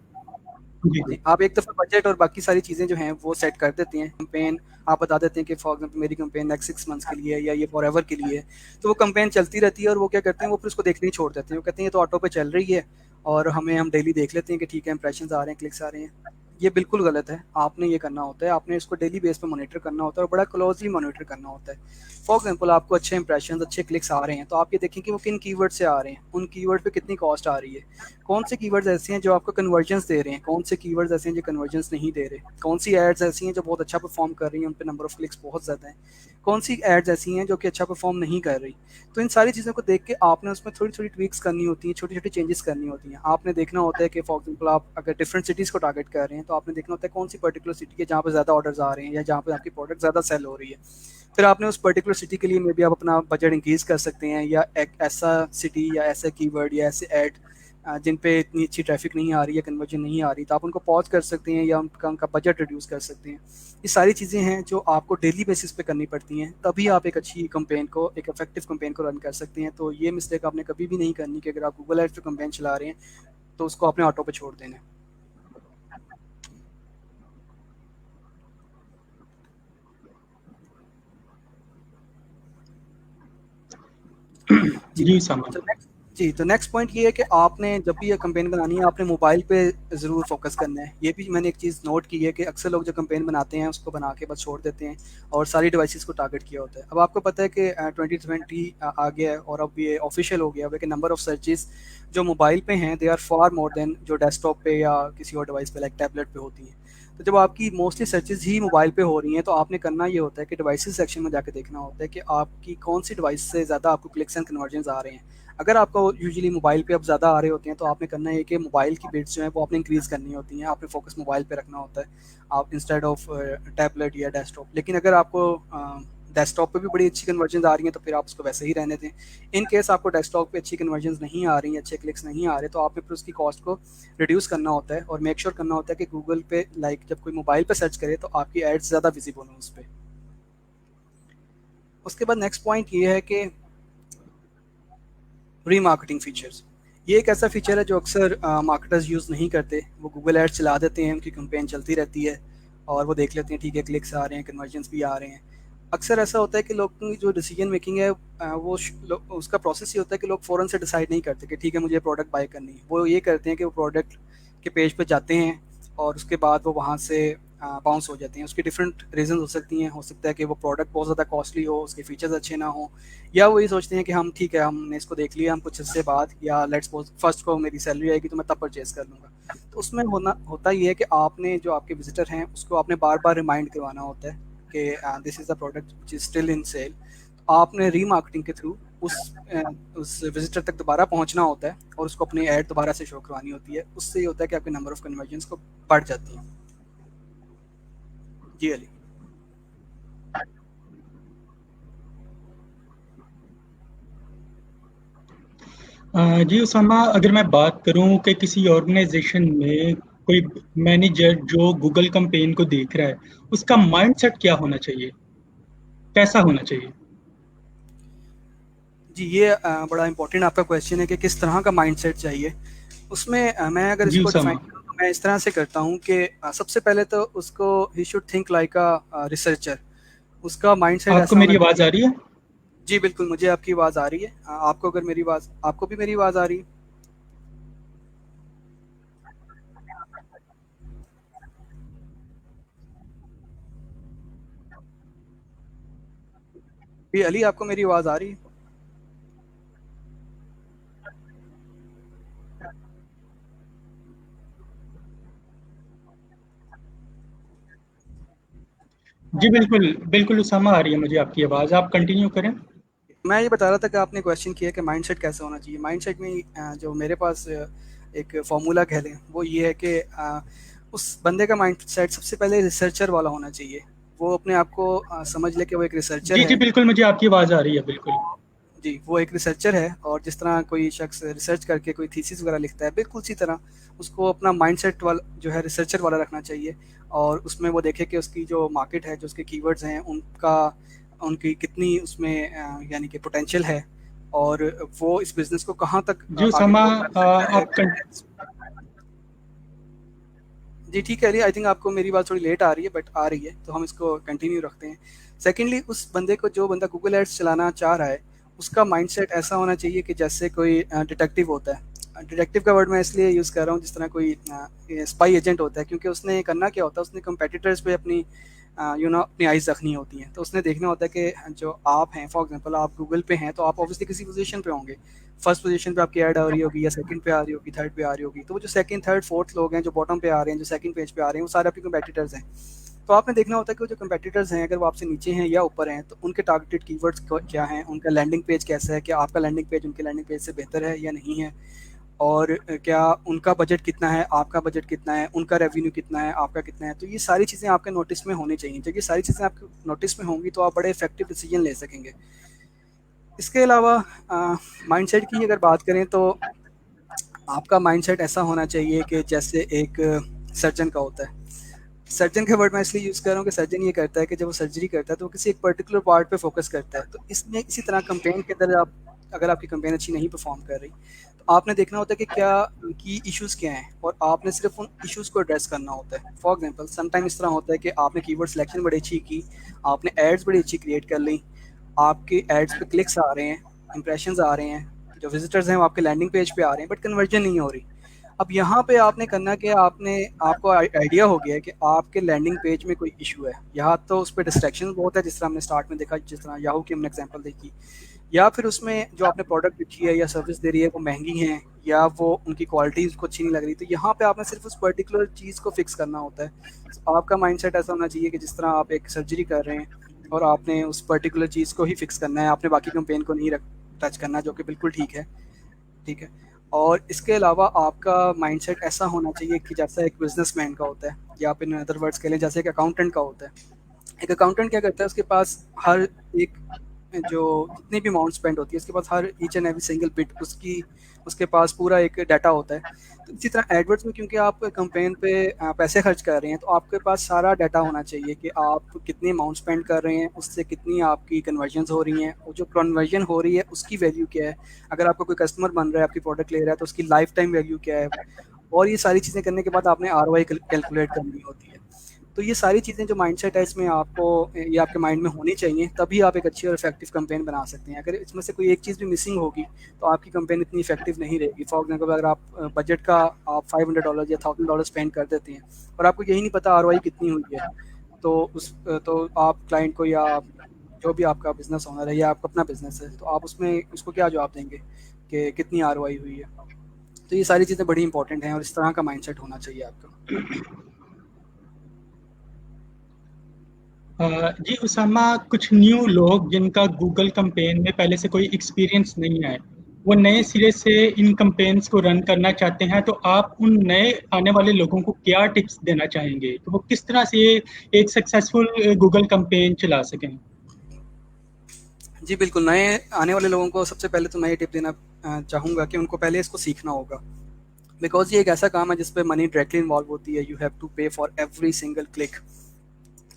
जी जी, आप एक दफ़ा बजट और बाकी सारी चीज़ें जो हैं वो सेट कर देते हैं। कैंपेन आप बता देते हैं कि फॉर एग्जांपल मेरी कैंपेन नेक्स्ट 6 मंथ्स के लिए है या ये फॉरएवर के लिए है। तो वो कैंपेन चलती रहती है और वो क्या करते हैं, वो फिर उसको देखने ही छोड़ देते हैं। वो कहते हैं ये तो ऑटो पे चल रही है और हम डेली देख लेते हैं कि ठीक है इंप्रेशंस आ रहे हैं, क्लिक्स आ रहे हैं। ये बिल्कुल गलत है। आपने ये करना होता है, आपने इसको डेली बेस पे मॉनिटर करना होता है और बड़ा क्लोजली मॉनिटर करना होता है। फॉर एग्जांपल आपको अच्छे इंप्रेशंस, अच्छे क्लिक्स आ रहे हैं, तो आप ये देखें कि वो किन कीवर्ड से आ रहे हैं, उन कीवर्ड पे कितनी कॉस्ट आ रही है, कौन से कीवर्ड्स ऐसे हैं जो आपको कन्वर्जन्स दे रहे हैं, कौन से कीवर्ड्स ऐसे हैं जो कन्वर्जन्स नहीं दे रहे, कौन सी एड्स ऐसी हैं जो बहुत अच्छा परफॉर्म कर रही हैं, उन पे नंबर ऑफ क्लिक्स बहुत ज़्यादा हैं, कौन सी एड्स ऐसी हैं जो कि अच्छा परफॉर्म नहीं कर रही। तो इन सारी चीज़ों को देख के आपने उसमें थोड़ी थोड़ी ट्वीक्स करनी होती हैं, छोटी छोटी चेंजेस करनी होती हैं। आपने देखना होता है कि फॉर एग्जाम्पल आप अगर डिफरेंट सिटीज़ को टारगेट कर रहे हैं तो आपने देखना होता है कौन सी पर्टिकुलर सिटी है जहाँ पर ज़्यादा ऑर्डर्स आ रहे हैं या जहाँ पर आपकी प्रोडक्ट ज़्यादा सेल हो रही है। फिर आपने उस पर्टिकुलर सिटी के लिए मे बी आप अपना बजट इंक्रीज़ कर सकते हैं, या एक ऐसा सिटी या ऐसा कीवर्ड या ऐसे ऐड जिन पे इतनी अच्छी ट्रैफिक नहीं आ रही है, कन्वर्जन नहीं आ रही, तो आप उनको पॉज कर सकते हैं या उनका बजट रिड्यूस कर सकते हैं। ये सारी चीज़ें हैं जो आपको डेली बेसिस पे करनी पड़ती हैं, तभी आप एक अच्छी कैंपेन को, एक इफेक्टिव कैंपेन को रन कर सकते हैं। तो ये मिस्टेक आपने कभी भी नहीं करनी कि अगर आप गूगल एड्स पे कैंपेन चला रहे हैं तो उसको अपने ऑटो पे छोड़ देना है। जी। जी सामा। तो नेक्स्ट पॉइंट ये है कि आपने जब भी ये कैंपेन बनानी है, आपने मोबाइल पे ज़रूर फोकस करना है। ये भी मैंने एक चीज़ नोट की है कि अक्सर लोग जो कैंपेन बनाते हैं उसको बना के बस छोड़ देते हैं और सारी डिवाइसेस को टारगेट किया होता है। अब आपको पता है कि 2020 आ गया है और अब ये ऑफिशियल हो गया है कि नंबर ऑफ सर्चेस जो मोबाइल पे हैं they are far more than जो डेस्कटॉप पे या किसी और डिवाइस पे लाइक टैबलेट पे होती हैं। तो जब आपकी मोस्टली सर्चेस ही मोबाइल पे हो रही हैं, तो आपने करना ये होता है कि डिवाइसेस सेक्शन में जाकर देखना होता है कि आपकी कौन सी डिवाइस से ज़्यादा आपको क्लिक्स एंड कन्वर्जन्स आ रहे हैं। अगर आपको यूजुअली मोबाइल पे अब ज़्यादा आ रहे होते हैं, तो आपने करना है कि मोबाइल की बिट्स जो है वो आपने इंक्रीज़ करनी होती हैं। आपने फोकस मोबाइल पे रखना होता है, आप इंस्टेड ऑफ टैबलेट या डेस्कटॉप। लेकिन अगर आपको डेस्कटॉप पे भी बड़ी अच्छी कन्वर्जन आ रही हैं, तो फिर आप उसको वैसे ही रहने दें। इन केस आपको डेस्कटॉप पे अच्छी कन्वर्जन नहीं आ रही, अच्छे क्लिक्स नहीं आ रहे, तो आपने फिर उसकी कॉस्ट को रिड्यूस करना होता है और मेक श्योर करना होता है कि गूगल पे लाइक जब कोई मोबाइल पे सर्च करे तो आपकी एड्स ज़्यादा विजिबल हों उस पर। उसके बाद नेक्स्ट पॉइंट ये है कि रीमार्केटिंग फीचर्स। ये एक ऐसा फीचर है जो अक्सर मार्केटर्स यूज़ नहीं करते। वो गूगल एड्स चला देते हैं, उनकी कैंपेन चलती रहती है और वो देख लेते हैं ठीक है क्लिक्स आ रहे हैं, कन्वर्जन्स भी आ रहे हैं। अक्सर ऐसा होता है कि लोग की जो डिसीजन मेकिंग है उसका प्रोसेस ये होता है कि लोग फ़ौरन से डिसाइड नहीं करते कि ठीक है मुझे प्रोडक्ट बाय करनी है। वो ये करते हैं कि वो प्रोडक्ट के पेज पे जाते हैं और उसके बाद वो वहाँ से बाउंस हो जाते हैं। उसकी डिफरेंट रीज़न हो सकती हैं। हो सकता है कि वो प्रोडक्ट बहुत ज़्यादा कॉस्टली हो, उसके फीचर्स अच्छे ना हो, या वो ये सोचते हैं कि हम ठीक है हमने इसको देख लिया, हम कुछ इससे बाद या लेट्स सपोज फर्स्ट को मेरी सैलरी आएगी तो मैं तब परचेज़ कर लूँगा। तो उसमें होता ये है कि आपने जो आपके विजिटर हैं उसको आपने बार बार रिमाइंड करवाना होता है कि this is the product which is still in sale. आपने रीमार्केटिंग के थ्रू उस विजिटर तक दोबारा पहुंचना होता है और उसको अपनी ऐड दोबारा से शो करवानी होती है। उससे ये होता है कि आपके नंबर ऑफ कन्वर्जन्स को बढ़ जाती हैं। जी अली। जी उसामा, अगर मैं बात करूं कि किसी ऑर्गेनाइजेशन में कोई मैनेजर जो गूगल कैंपेन को देख रहा है, उसका माइंडसेट क्या होना चाहिए, कैसा होना चाहिए? जी ये बड़ा इंपॉर्टेंट आपका क्वेश्चन है कि किस तरह का माइंडसेट चाहिए। उसमें मैं अगर जी इसको डिफाइन उसामा, करूँ तो मैं इस तरह से करता हूँ कि सबसे पहले तो उसको he should think like a researcher. उसका माइंडसेट आपको ऐसा होना मेरी आवाज़ चाहिए। आ रही है? जी बिल्कुल, मुझे आपकी आवाज़ आ रही है। आपको अगर मेरी आवाज़, आपको भी मेरी आवाज़ आ रही है? जी अली, आपको मेरी आवाज़ आ रही है? जी बिल्कुल, बिल्कुल उसामा, आ रही है मुझे आपकी आवाज़, आप कंटिन्यू करें। मैं ये बता रहा था कि आपने क्वेश्चन किया कि माइंडसेट कैसा होना चाहिए। माइंडसेट में जो मेरे पास एक फार्मूला कह लें वो ये है कि उस बंदे का माइंडसेट सबसे पहले रिसर्चर वाला होना चाहिए। वो अपने आप को समझ ले कि वो एक रिसर्चर जी, जी है। बिल्कुल, मुझे आपकी आवाज़ आ रही है, बिल्कुल। जी, वो एक रिसर्चर है और जिस तरह कोई शख्स रिसर्च करके कोई थीसिस वगैरह लिखता है, बिल्कुल उसी तरह उसको अपना माइंडसेट वाला जो है रिसर्चर वाला रखना चाहिए। और उसमें वो देखे कि उसकी जो मार्केट है, जो उसके कीवर्ड्स हैं, उनका उनकी कितनी उसमें यानी कि पोटेंशियल है और वो इस बिज़नेस को कहाँ तक जी आगे उसामा, ग्रो कर सकता है। आप कं जी ठीक है अली, आई थिंक आपको मेरी बात थोड़ी लेट आ रही है बट आ रही है, तो हम इसको कंटिन्यू रखते हैं। सेकेंडली, उस बंदे को, जो बंदा गूगल एड्स चलाना चाह रहा है, उसका माइंडसेट ऐसा होना चाहिए कि जैसे कोई डिटेक्टिव होता है। डिटेक्टिव का वर्ड मैं इसलिए यूज़ कर रहा हूँ जिस तरह कोई स्पाई एजेंट होता है, क्योंकि उसने करना क्या होता है, उसने कंपेटिटर्स पे अपनी अपनी आइज़ रखनी होती हैं। तो उसने देखना होता है कि जो आप हैं, फॉर एग्जांपल आप गूगल पे हैं, तो आप ऑब्वियसली किसी पोजीशन पे होंगे। फर्स्ट पोजीशन पे आपकी ऐड आ रही होगी या सेकंड पे आ रही होगी, थर्ड पे आ रही होगी। तो वो जो सेकंड, थर्ड, फोर्थ लोग हैं जो बॉटम पे आ रहे हैं, जो सेकंड पेज पे आ रहे हैं, वो सारे आपके कंपेटिटर्स हैं। तो आपने देखना होता है कि वो जो कंपेटिटर्स हैं, अगर वो आपसे नीचे हैं या ऊपर हैं, तो उनके टारगेटेड कीवर्ड्स क्या हैं, उनका लैंडिंग पेज कैसा है, क्या आपका लैंडिंग पेज उनके लैंडिंग पेज से बेहतर है या नहीं है, और क्या उनका बजट कितना है, आपका बजट कितना है, उनका रेवेन्यू कितना है, आपका कितना है। तो ये सारी चीज़ें आपके नोटिस में होनी चाहिए। जब ये सारी चीज़ें आपके नोटिस में होंगी तो आप बड़े इफेक्टिव डिसीजन ले सकेंगे। इसके अलावा माइंडसेट की अगर बात करें तो आपका माइंडसेट ऐसा होना चाहिए कि जैसे एक सर्जन का होता है। सर्जन का वर्ड मैं इसलिए यूज़ कर रहा हूँ कि सर्जन ये करता है कि जब वो सर्जरी करता है तो वो किसी एक पर्टिकुलर पार्ट पे फोकस करता है। तो इसमें इसी तरह कंपेन के अंदर आप अगर आपकी कंपेन अच्छी नहीं परफॉर्म कर रही तो आपने देखना होता है कि क्या उनकी इश्यूज़ क्या हैं और आपने सिर्फ उन इश्यूज़ को एड्रेस करना होता है। फॉर एग्जांपल समटाइम इस तरह होता है कि आपने कीवर्ड सिलेक्शन बड़ी अच्छी की, आपने एड्स बड़ी अच्छी क्रिएट कर ली, आपके एड्स पे क्लिक्स आ रहे हैं, इंप्रेशंस आ रहे हैं, जो विजिटर्स हैं वो आपके लैंडिंग पेज पे आ रहे हैं, बट कन्वर्जन नहीं हो रही। अब यहाँ पे आपने करना कि आपको आइडिया हो गया है कि आपके लैंडिंग पेज में कोई इशू है। यहाँ तो उस पर डिस्ट्रैक्शन बहुत है, जिस तरह हमने स्टार्ट में देखा, जिस तरह याहू की हमने एग्जांपल देखी, या फिर उसमें जो आपने प्रोडक्ट लिखी है या सर्विस दे रही है वो महंगी है या वो उनकी क्वालिटी उसको अच्छी नहीं लग रही। तो यहाँ पे आपने सिर्फ उस पर्टिकुलर चीज़ को फिक्स करना होता है। तो आपका माइंडसेट ऐसा होना चाहिए कि जिस तरह आप एक सर्जरी कर रहे हैं और आपने उस पर्टिकुलर चीज़ को ही फिक्स करना है, आपने बाकी कंपेन को नहीं टच करना, जो कि बिल्कुल ठीक है। ठीक है। और इसके अलावा आपका माइंडसेट ऐसा होना चाहिए कि जैसा एक बिजनेसमैन का होता है, या आप इन अदर वर्ड्स कह लें जैसे एक अकाउंटेंट का होता है। एक अकाउंटेंट क्या करता है, उसके पास हर एक जो जितनी भी अमाउंट स्पेंड होती है उसके पास हर each and every single bit उसकी उसके पास पूरा एक डाटा होता है। तो इसी तरह एडवर्ड्स में क्योंकि आप कैंपेन पे पैसे खर्च कर रहे हैं तो आपके पास सारा डाटा होना चाहिए कि आप कितनी अमाउंट स्पेंड कर रहे हैं, उससे कितनी आपकी कन्वर्जन्स हो रही हैं, और जो कन्वर्जन हो रही है उसकी वैल्यू क्या है, अगर आपका कोई कस्टमर बन रहा है आपकी प्रोडक्ट ले रहा है तो उसकी लाइफ टाइम वैल्यू क्या है। और ये सारी चीज़ें करने के बाद आपने आरओआई कैलकुलेट करनी होती है। तो ये सारी चीज़ें जो माइंडसेट है इसमें आपको ये आपके माइंड में होनी चाहिए, तभी आप एक अच्छी और इफेक्टिव कैंपेन बना सकते हैं। अगर इसमें से कोई एक चीज़ भी मिसिंग होगी तो आपकी कैंपेन इतनी इफेक्टिव नहीं रहेगी। फॉर एग्जांपल अगर आप बजट का आप $500 या $1000 स्पेंड कर देते हैं और आपको यही नहीं पता आरओआई कितनी हुई है, तो आप क्लाइंट को या जो भी आपका बिजनेस ओनर है या आपका अपना बिजनेस है तो आप उसमें उसको क्या जवाब देंगे कि कितनी आरओआई हुई है। तो ये सारी चीज़ें बड़ी इंपॉर्टेंट हैं और इस तरह का माइंडसेट होना चाहिए आपका। जी उसामा, कुछ न्यू लोग जिनका गूगल कैंपेन में पहले से कोई एक्सपीरियंस नहीं है, वो नए सिरे से इन कैंपेन्स को रन करना चाहते हैं, तो आप उन नए आने वाले लोगों को क्या टिप्स देना चाहेंगे तो वो किस तरह से एक सक्सेसफुल गूगल कैंपेन चला सकें? जी बिल्कुल, नए आने वाले लोगों को सबसे पहले तो मैं ये टिप देना चाहूँगा कि उनको पहले इसको सीखना होगा। बिकॉज़ ये एक ऐसा काम है जिस पे मनी डायरेक्टली इन्वॉल्व होती है, यू हैव टू पे फॉर एवरी सिंगल क्लिक।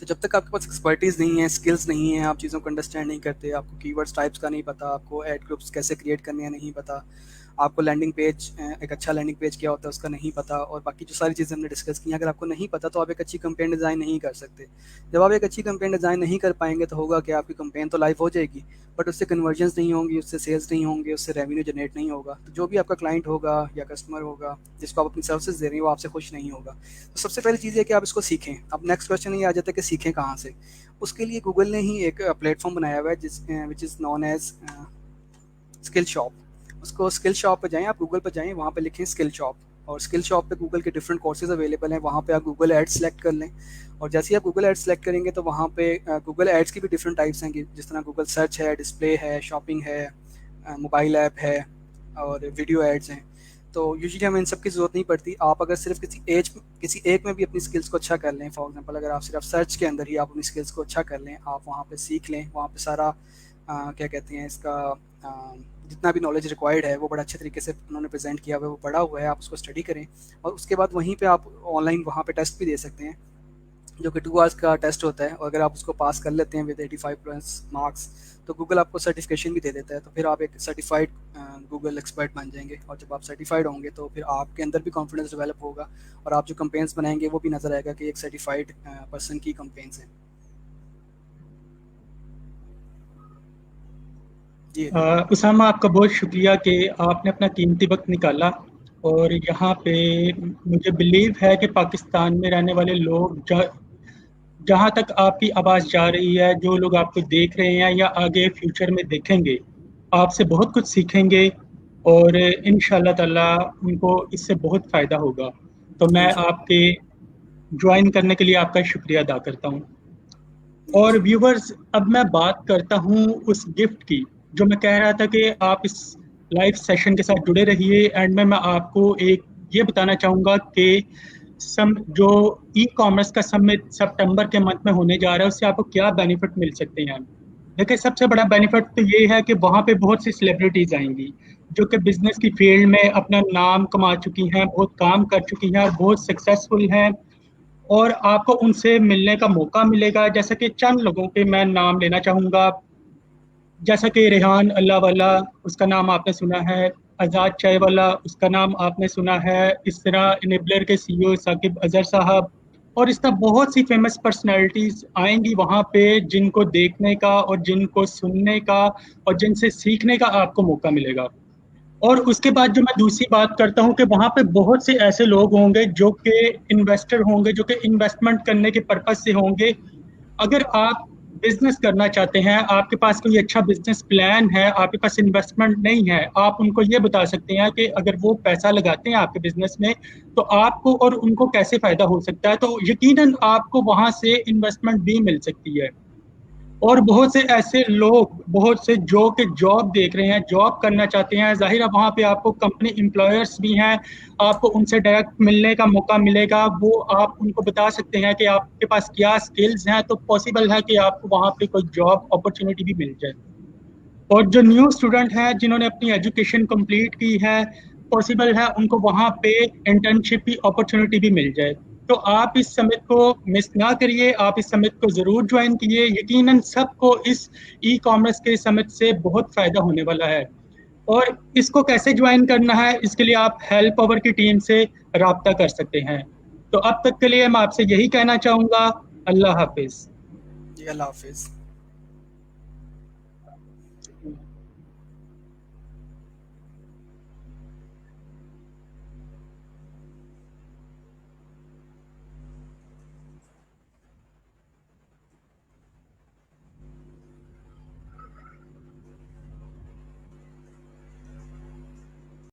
तो जब तक आपके पास एक्सपर्टीज़ नहीं है, स्किल्स नहीं है, आप चीज़ों को अंडरस्टैंड नहीं करते, आपको कीवर्ड्स टाइप्स का नहीं पता, आपको ऐड ग्रुप्स कैसे क्रिएट करने हैं नहीं पता, आपको लैंडिंग पेज एक अच्छा लैंडिंग पेज क्या होता है उसका नहीं पता, और बाकी जो सारी चीज़ें हमने डिस्कस की हैं अगर आपको नहीं पता तो आप एक अच्छी कैंपेन डिज़ाइन नहीं कर सकते। जब आप एक अच्छी कैंपेन डिज़ाइन नहीं कर पाएंगे तो होगा कि आपकी कैंपेन तो लाइव हो जाएगी बट उससे कन्वर्जन्स नहीं होंगी, उससे सेल्स नहीं होंगे, उससे रेवेन्यू जनरेट नहीं होगा। तो जो भी आपका क्लाइंट होगा या कस्टमर होगा जिसको आप अपनी सर्विसेज दे रहे हैं वो आपसे खुश नहीं होगा। तो सबसे पहली चीज़ है कि आप इसको सीखें। अब नेक्स्ट क्वेश्चन ये आ जाता है कि सीखें कहाँ से। उसके लिए गूगल ने ही एक प्लेटफॉर्म बनाया हुआ है which is known as Skillshop. उसको स्किल शॉप पे जाएँ, आप गूगल पे जाएँ, वहाँ पे लिखें स्किल शॉप, और स्किल शॉप पे गूगल के डिफरेंट कोर्सेज अवेलेबल हैं। वहाँ पे आप गूगल एड्स सेलेक्ट कर लें, और जैसे ही आप गूगल एड्स सेलेक्ट करेंगे तो वहाँ पे गूगल एड्स की भी डिफरेंट टाइप्स हैं, जिस तरह गूगल सर्च है, डिस्प्ले है, शॉपिंग है, मोबाइल ऐप है और वीडियो एड्स हैं। तो यूजुअली हमें इन सब की ज़रूरत नहीं पड़ती। आप अगर सिर्फ किसी एक में भी अपनी स्किल्स को अच्छा कर लें, फॉर एग्जांपल अगर आप सिर्फ सर्च के अंदर ही आप अपनी स्किल्स को अच्छा कर लें, आप वहाँ पे सीख लें, वहाँ पे सारा क्या कहते हैं इसका जितना भी नॉलेज रिक्वायर्ड है वो बड़ा अच्छे तरीके से उन्होंने प्रेजेंट किया हुआ है, वो पढ़ा हुआ है, आप उसको स्टडी करें और उसके बाद वहीं पे आप ऑनलाइन वहाँ पे टेस्ट भी दे सकते हैं, जो कि 2 आवर्स का टेस्ट होता है, और अगर आप उसको पास कर लेते हैं विद 85 प्लस मार्क्स तो गूगल आपको सर्टिफिकेशन भी दे देता है। तो फिर आप एक सर्टिफाइड गूगल एक्सपर्ट बन जाएंगे, और जब आप सर्टिफाइड होंगे तो फिर आपके अंदर भी कॉन्फिडेंस डेवलप होगा और आप जो कंपेन्स बनाएंगे वो भी नज़र आएगा कि एक सर्टिफाइड पर्सन की कंपेन्स हैं। जी उसामा, आपका बहुत शुक्रिया कि आपने अपना कीमती वक्त निकाला, और यहाँ पे मुझे बिलीव है कि पाकिस्तान में रहने वाले लोग जहाँ तक आपकी आवाज़ जा रही है, जो लोग आपको देख रहे हैं या आगे फ्यूचर में देखेंगे, आपसे बहुत कुछ सीखेंगे और इंशाल्लाह ताला उनको इससे बहुत फ़ायदा होगा। तो मैं इंशाल्लाह। आपके ज्वाइन करने के लिए आपका शुक्रिया अदा करता हूँ। और इंशाल्लाह। व्यूवर्स, अब मैं बात करता हूँ उस गिफ्ट की, जो मैं कह रहा था कि आप इस लाइव सेशन के साथ जुड़े रहिए। एंड में मैं आपको एक ये बताना चाहूँगा कि जो ई कॉमर्स का समिट सितंबर के मंथ में होने जा रहा है, उससे आपको क्या बेनिफिट मिल सकते हैं। देखिए, सबसे बड़ा बेनिफिट तो ये है कि वहाँ पे बहुत सी सेलिब्रिटीज आएंगी जो कि बिजनेस की फील्ड में अपना नाम कमा चुकी हैं, बहुत काम कर चुकी हैं और बहुत सक्सेसफुल हैं। और आपको उनसे मिलने का मौका मिलेगा। जैसे कि चंद लोगों के मैं नाम लेना चाहूँगा, जैसा कि रेहान अल्लाह वाला, उसका नाम आपने सुना है। आज़ाद चाय वाला, उसका नाम आपने सुना है। इस तरह इनेबलर के सीईओ साकिब अजहर साहब, और इस तरह बहुत सी फेमस पर्सनालिटीज आएंगी वहाँ पे, जिनको देखने का और जिनको सुनने का और जिनसे सीखने का आपको मौका मिलेगा। और उसके बाद जो मैं दूसरी बात करता हूँ कि वहाँ पे बहुत से ऐसे लोग होंगे जो कि इन्वेस्टर होंगे, जो कि इन्वेस्टमेंट करने के पर्पज से होंगे। अगर आप बिजनेस करना चाहते हैं, आपके पास कोई अच्छा बिजनेस प्लान है, आपके पास इन्वेस्टमेंट नहीं है, आप उनको ये बता सकते हैं कि अगर वो पैसा लगाते हैं आपके बिजनेस में तो आपको और उनको कैसे फायदा हो सकता है, तो यकीनन आपको वहां से इन्वेस्टमेंट भी मिल सकती है। और बहुत से ऐसे लोग, बहुत से जो कि जॉब देख रहे हैं, जॉब करना चाहते हैं, जाहिर है वहाँ पे आपको कंपनी एम्प्लॉयर्स भी हैं, आपको उनसे डायरेक्ट मिलने का मौका मिलेगा। वो आप उनको बता सकते हैं कि आपके पास क्या स्किल्स हैं, तो पॉसिबल है कि आपको वहाँ पे कोई जॉब अपॉर्चुनिटी भी मिल जाए। और जो न्यू स्टूडेंट हैं जिन्होंने अपनी एजुकेशन कंप्लीट की है, पॉसिबल है उनको वहाँ पे इंटर्नशिप की अपॉर्चुनिटी भी मिल जाए। तो आप इस समिट को मिस ना करिए, आप इस समिट को जरूर ज्वाइन कीजिए। यकीनन सबको इस ई कॉमर्स के समिट से बहुत फायदा होने वाला है। और इसको कैसे ज्वाइन करना है, इसके लिए आप हेल्प अवर की टीम से रब्ता कर सकते हैं। तो अब तक के लिए मैं आपसे यही कहना चाहूंगा। अल्लाह हाफिज। जी, अल्लाह हाफिज़।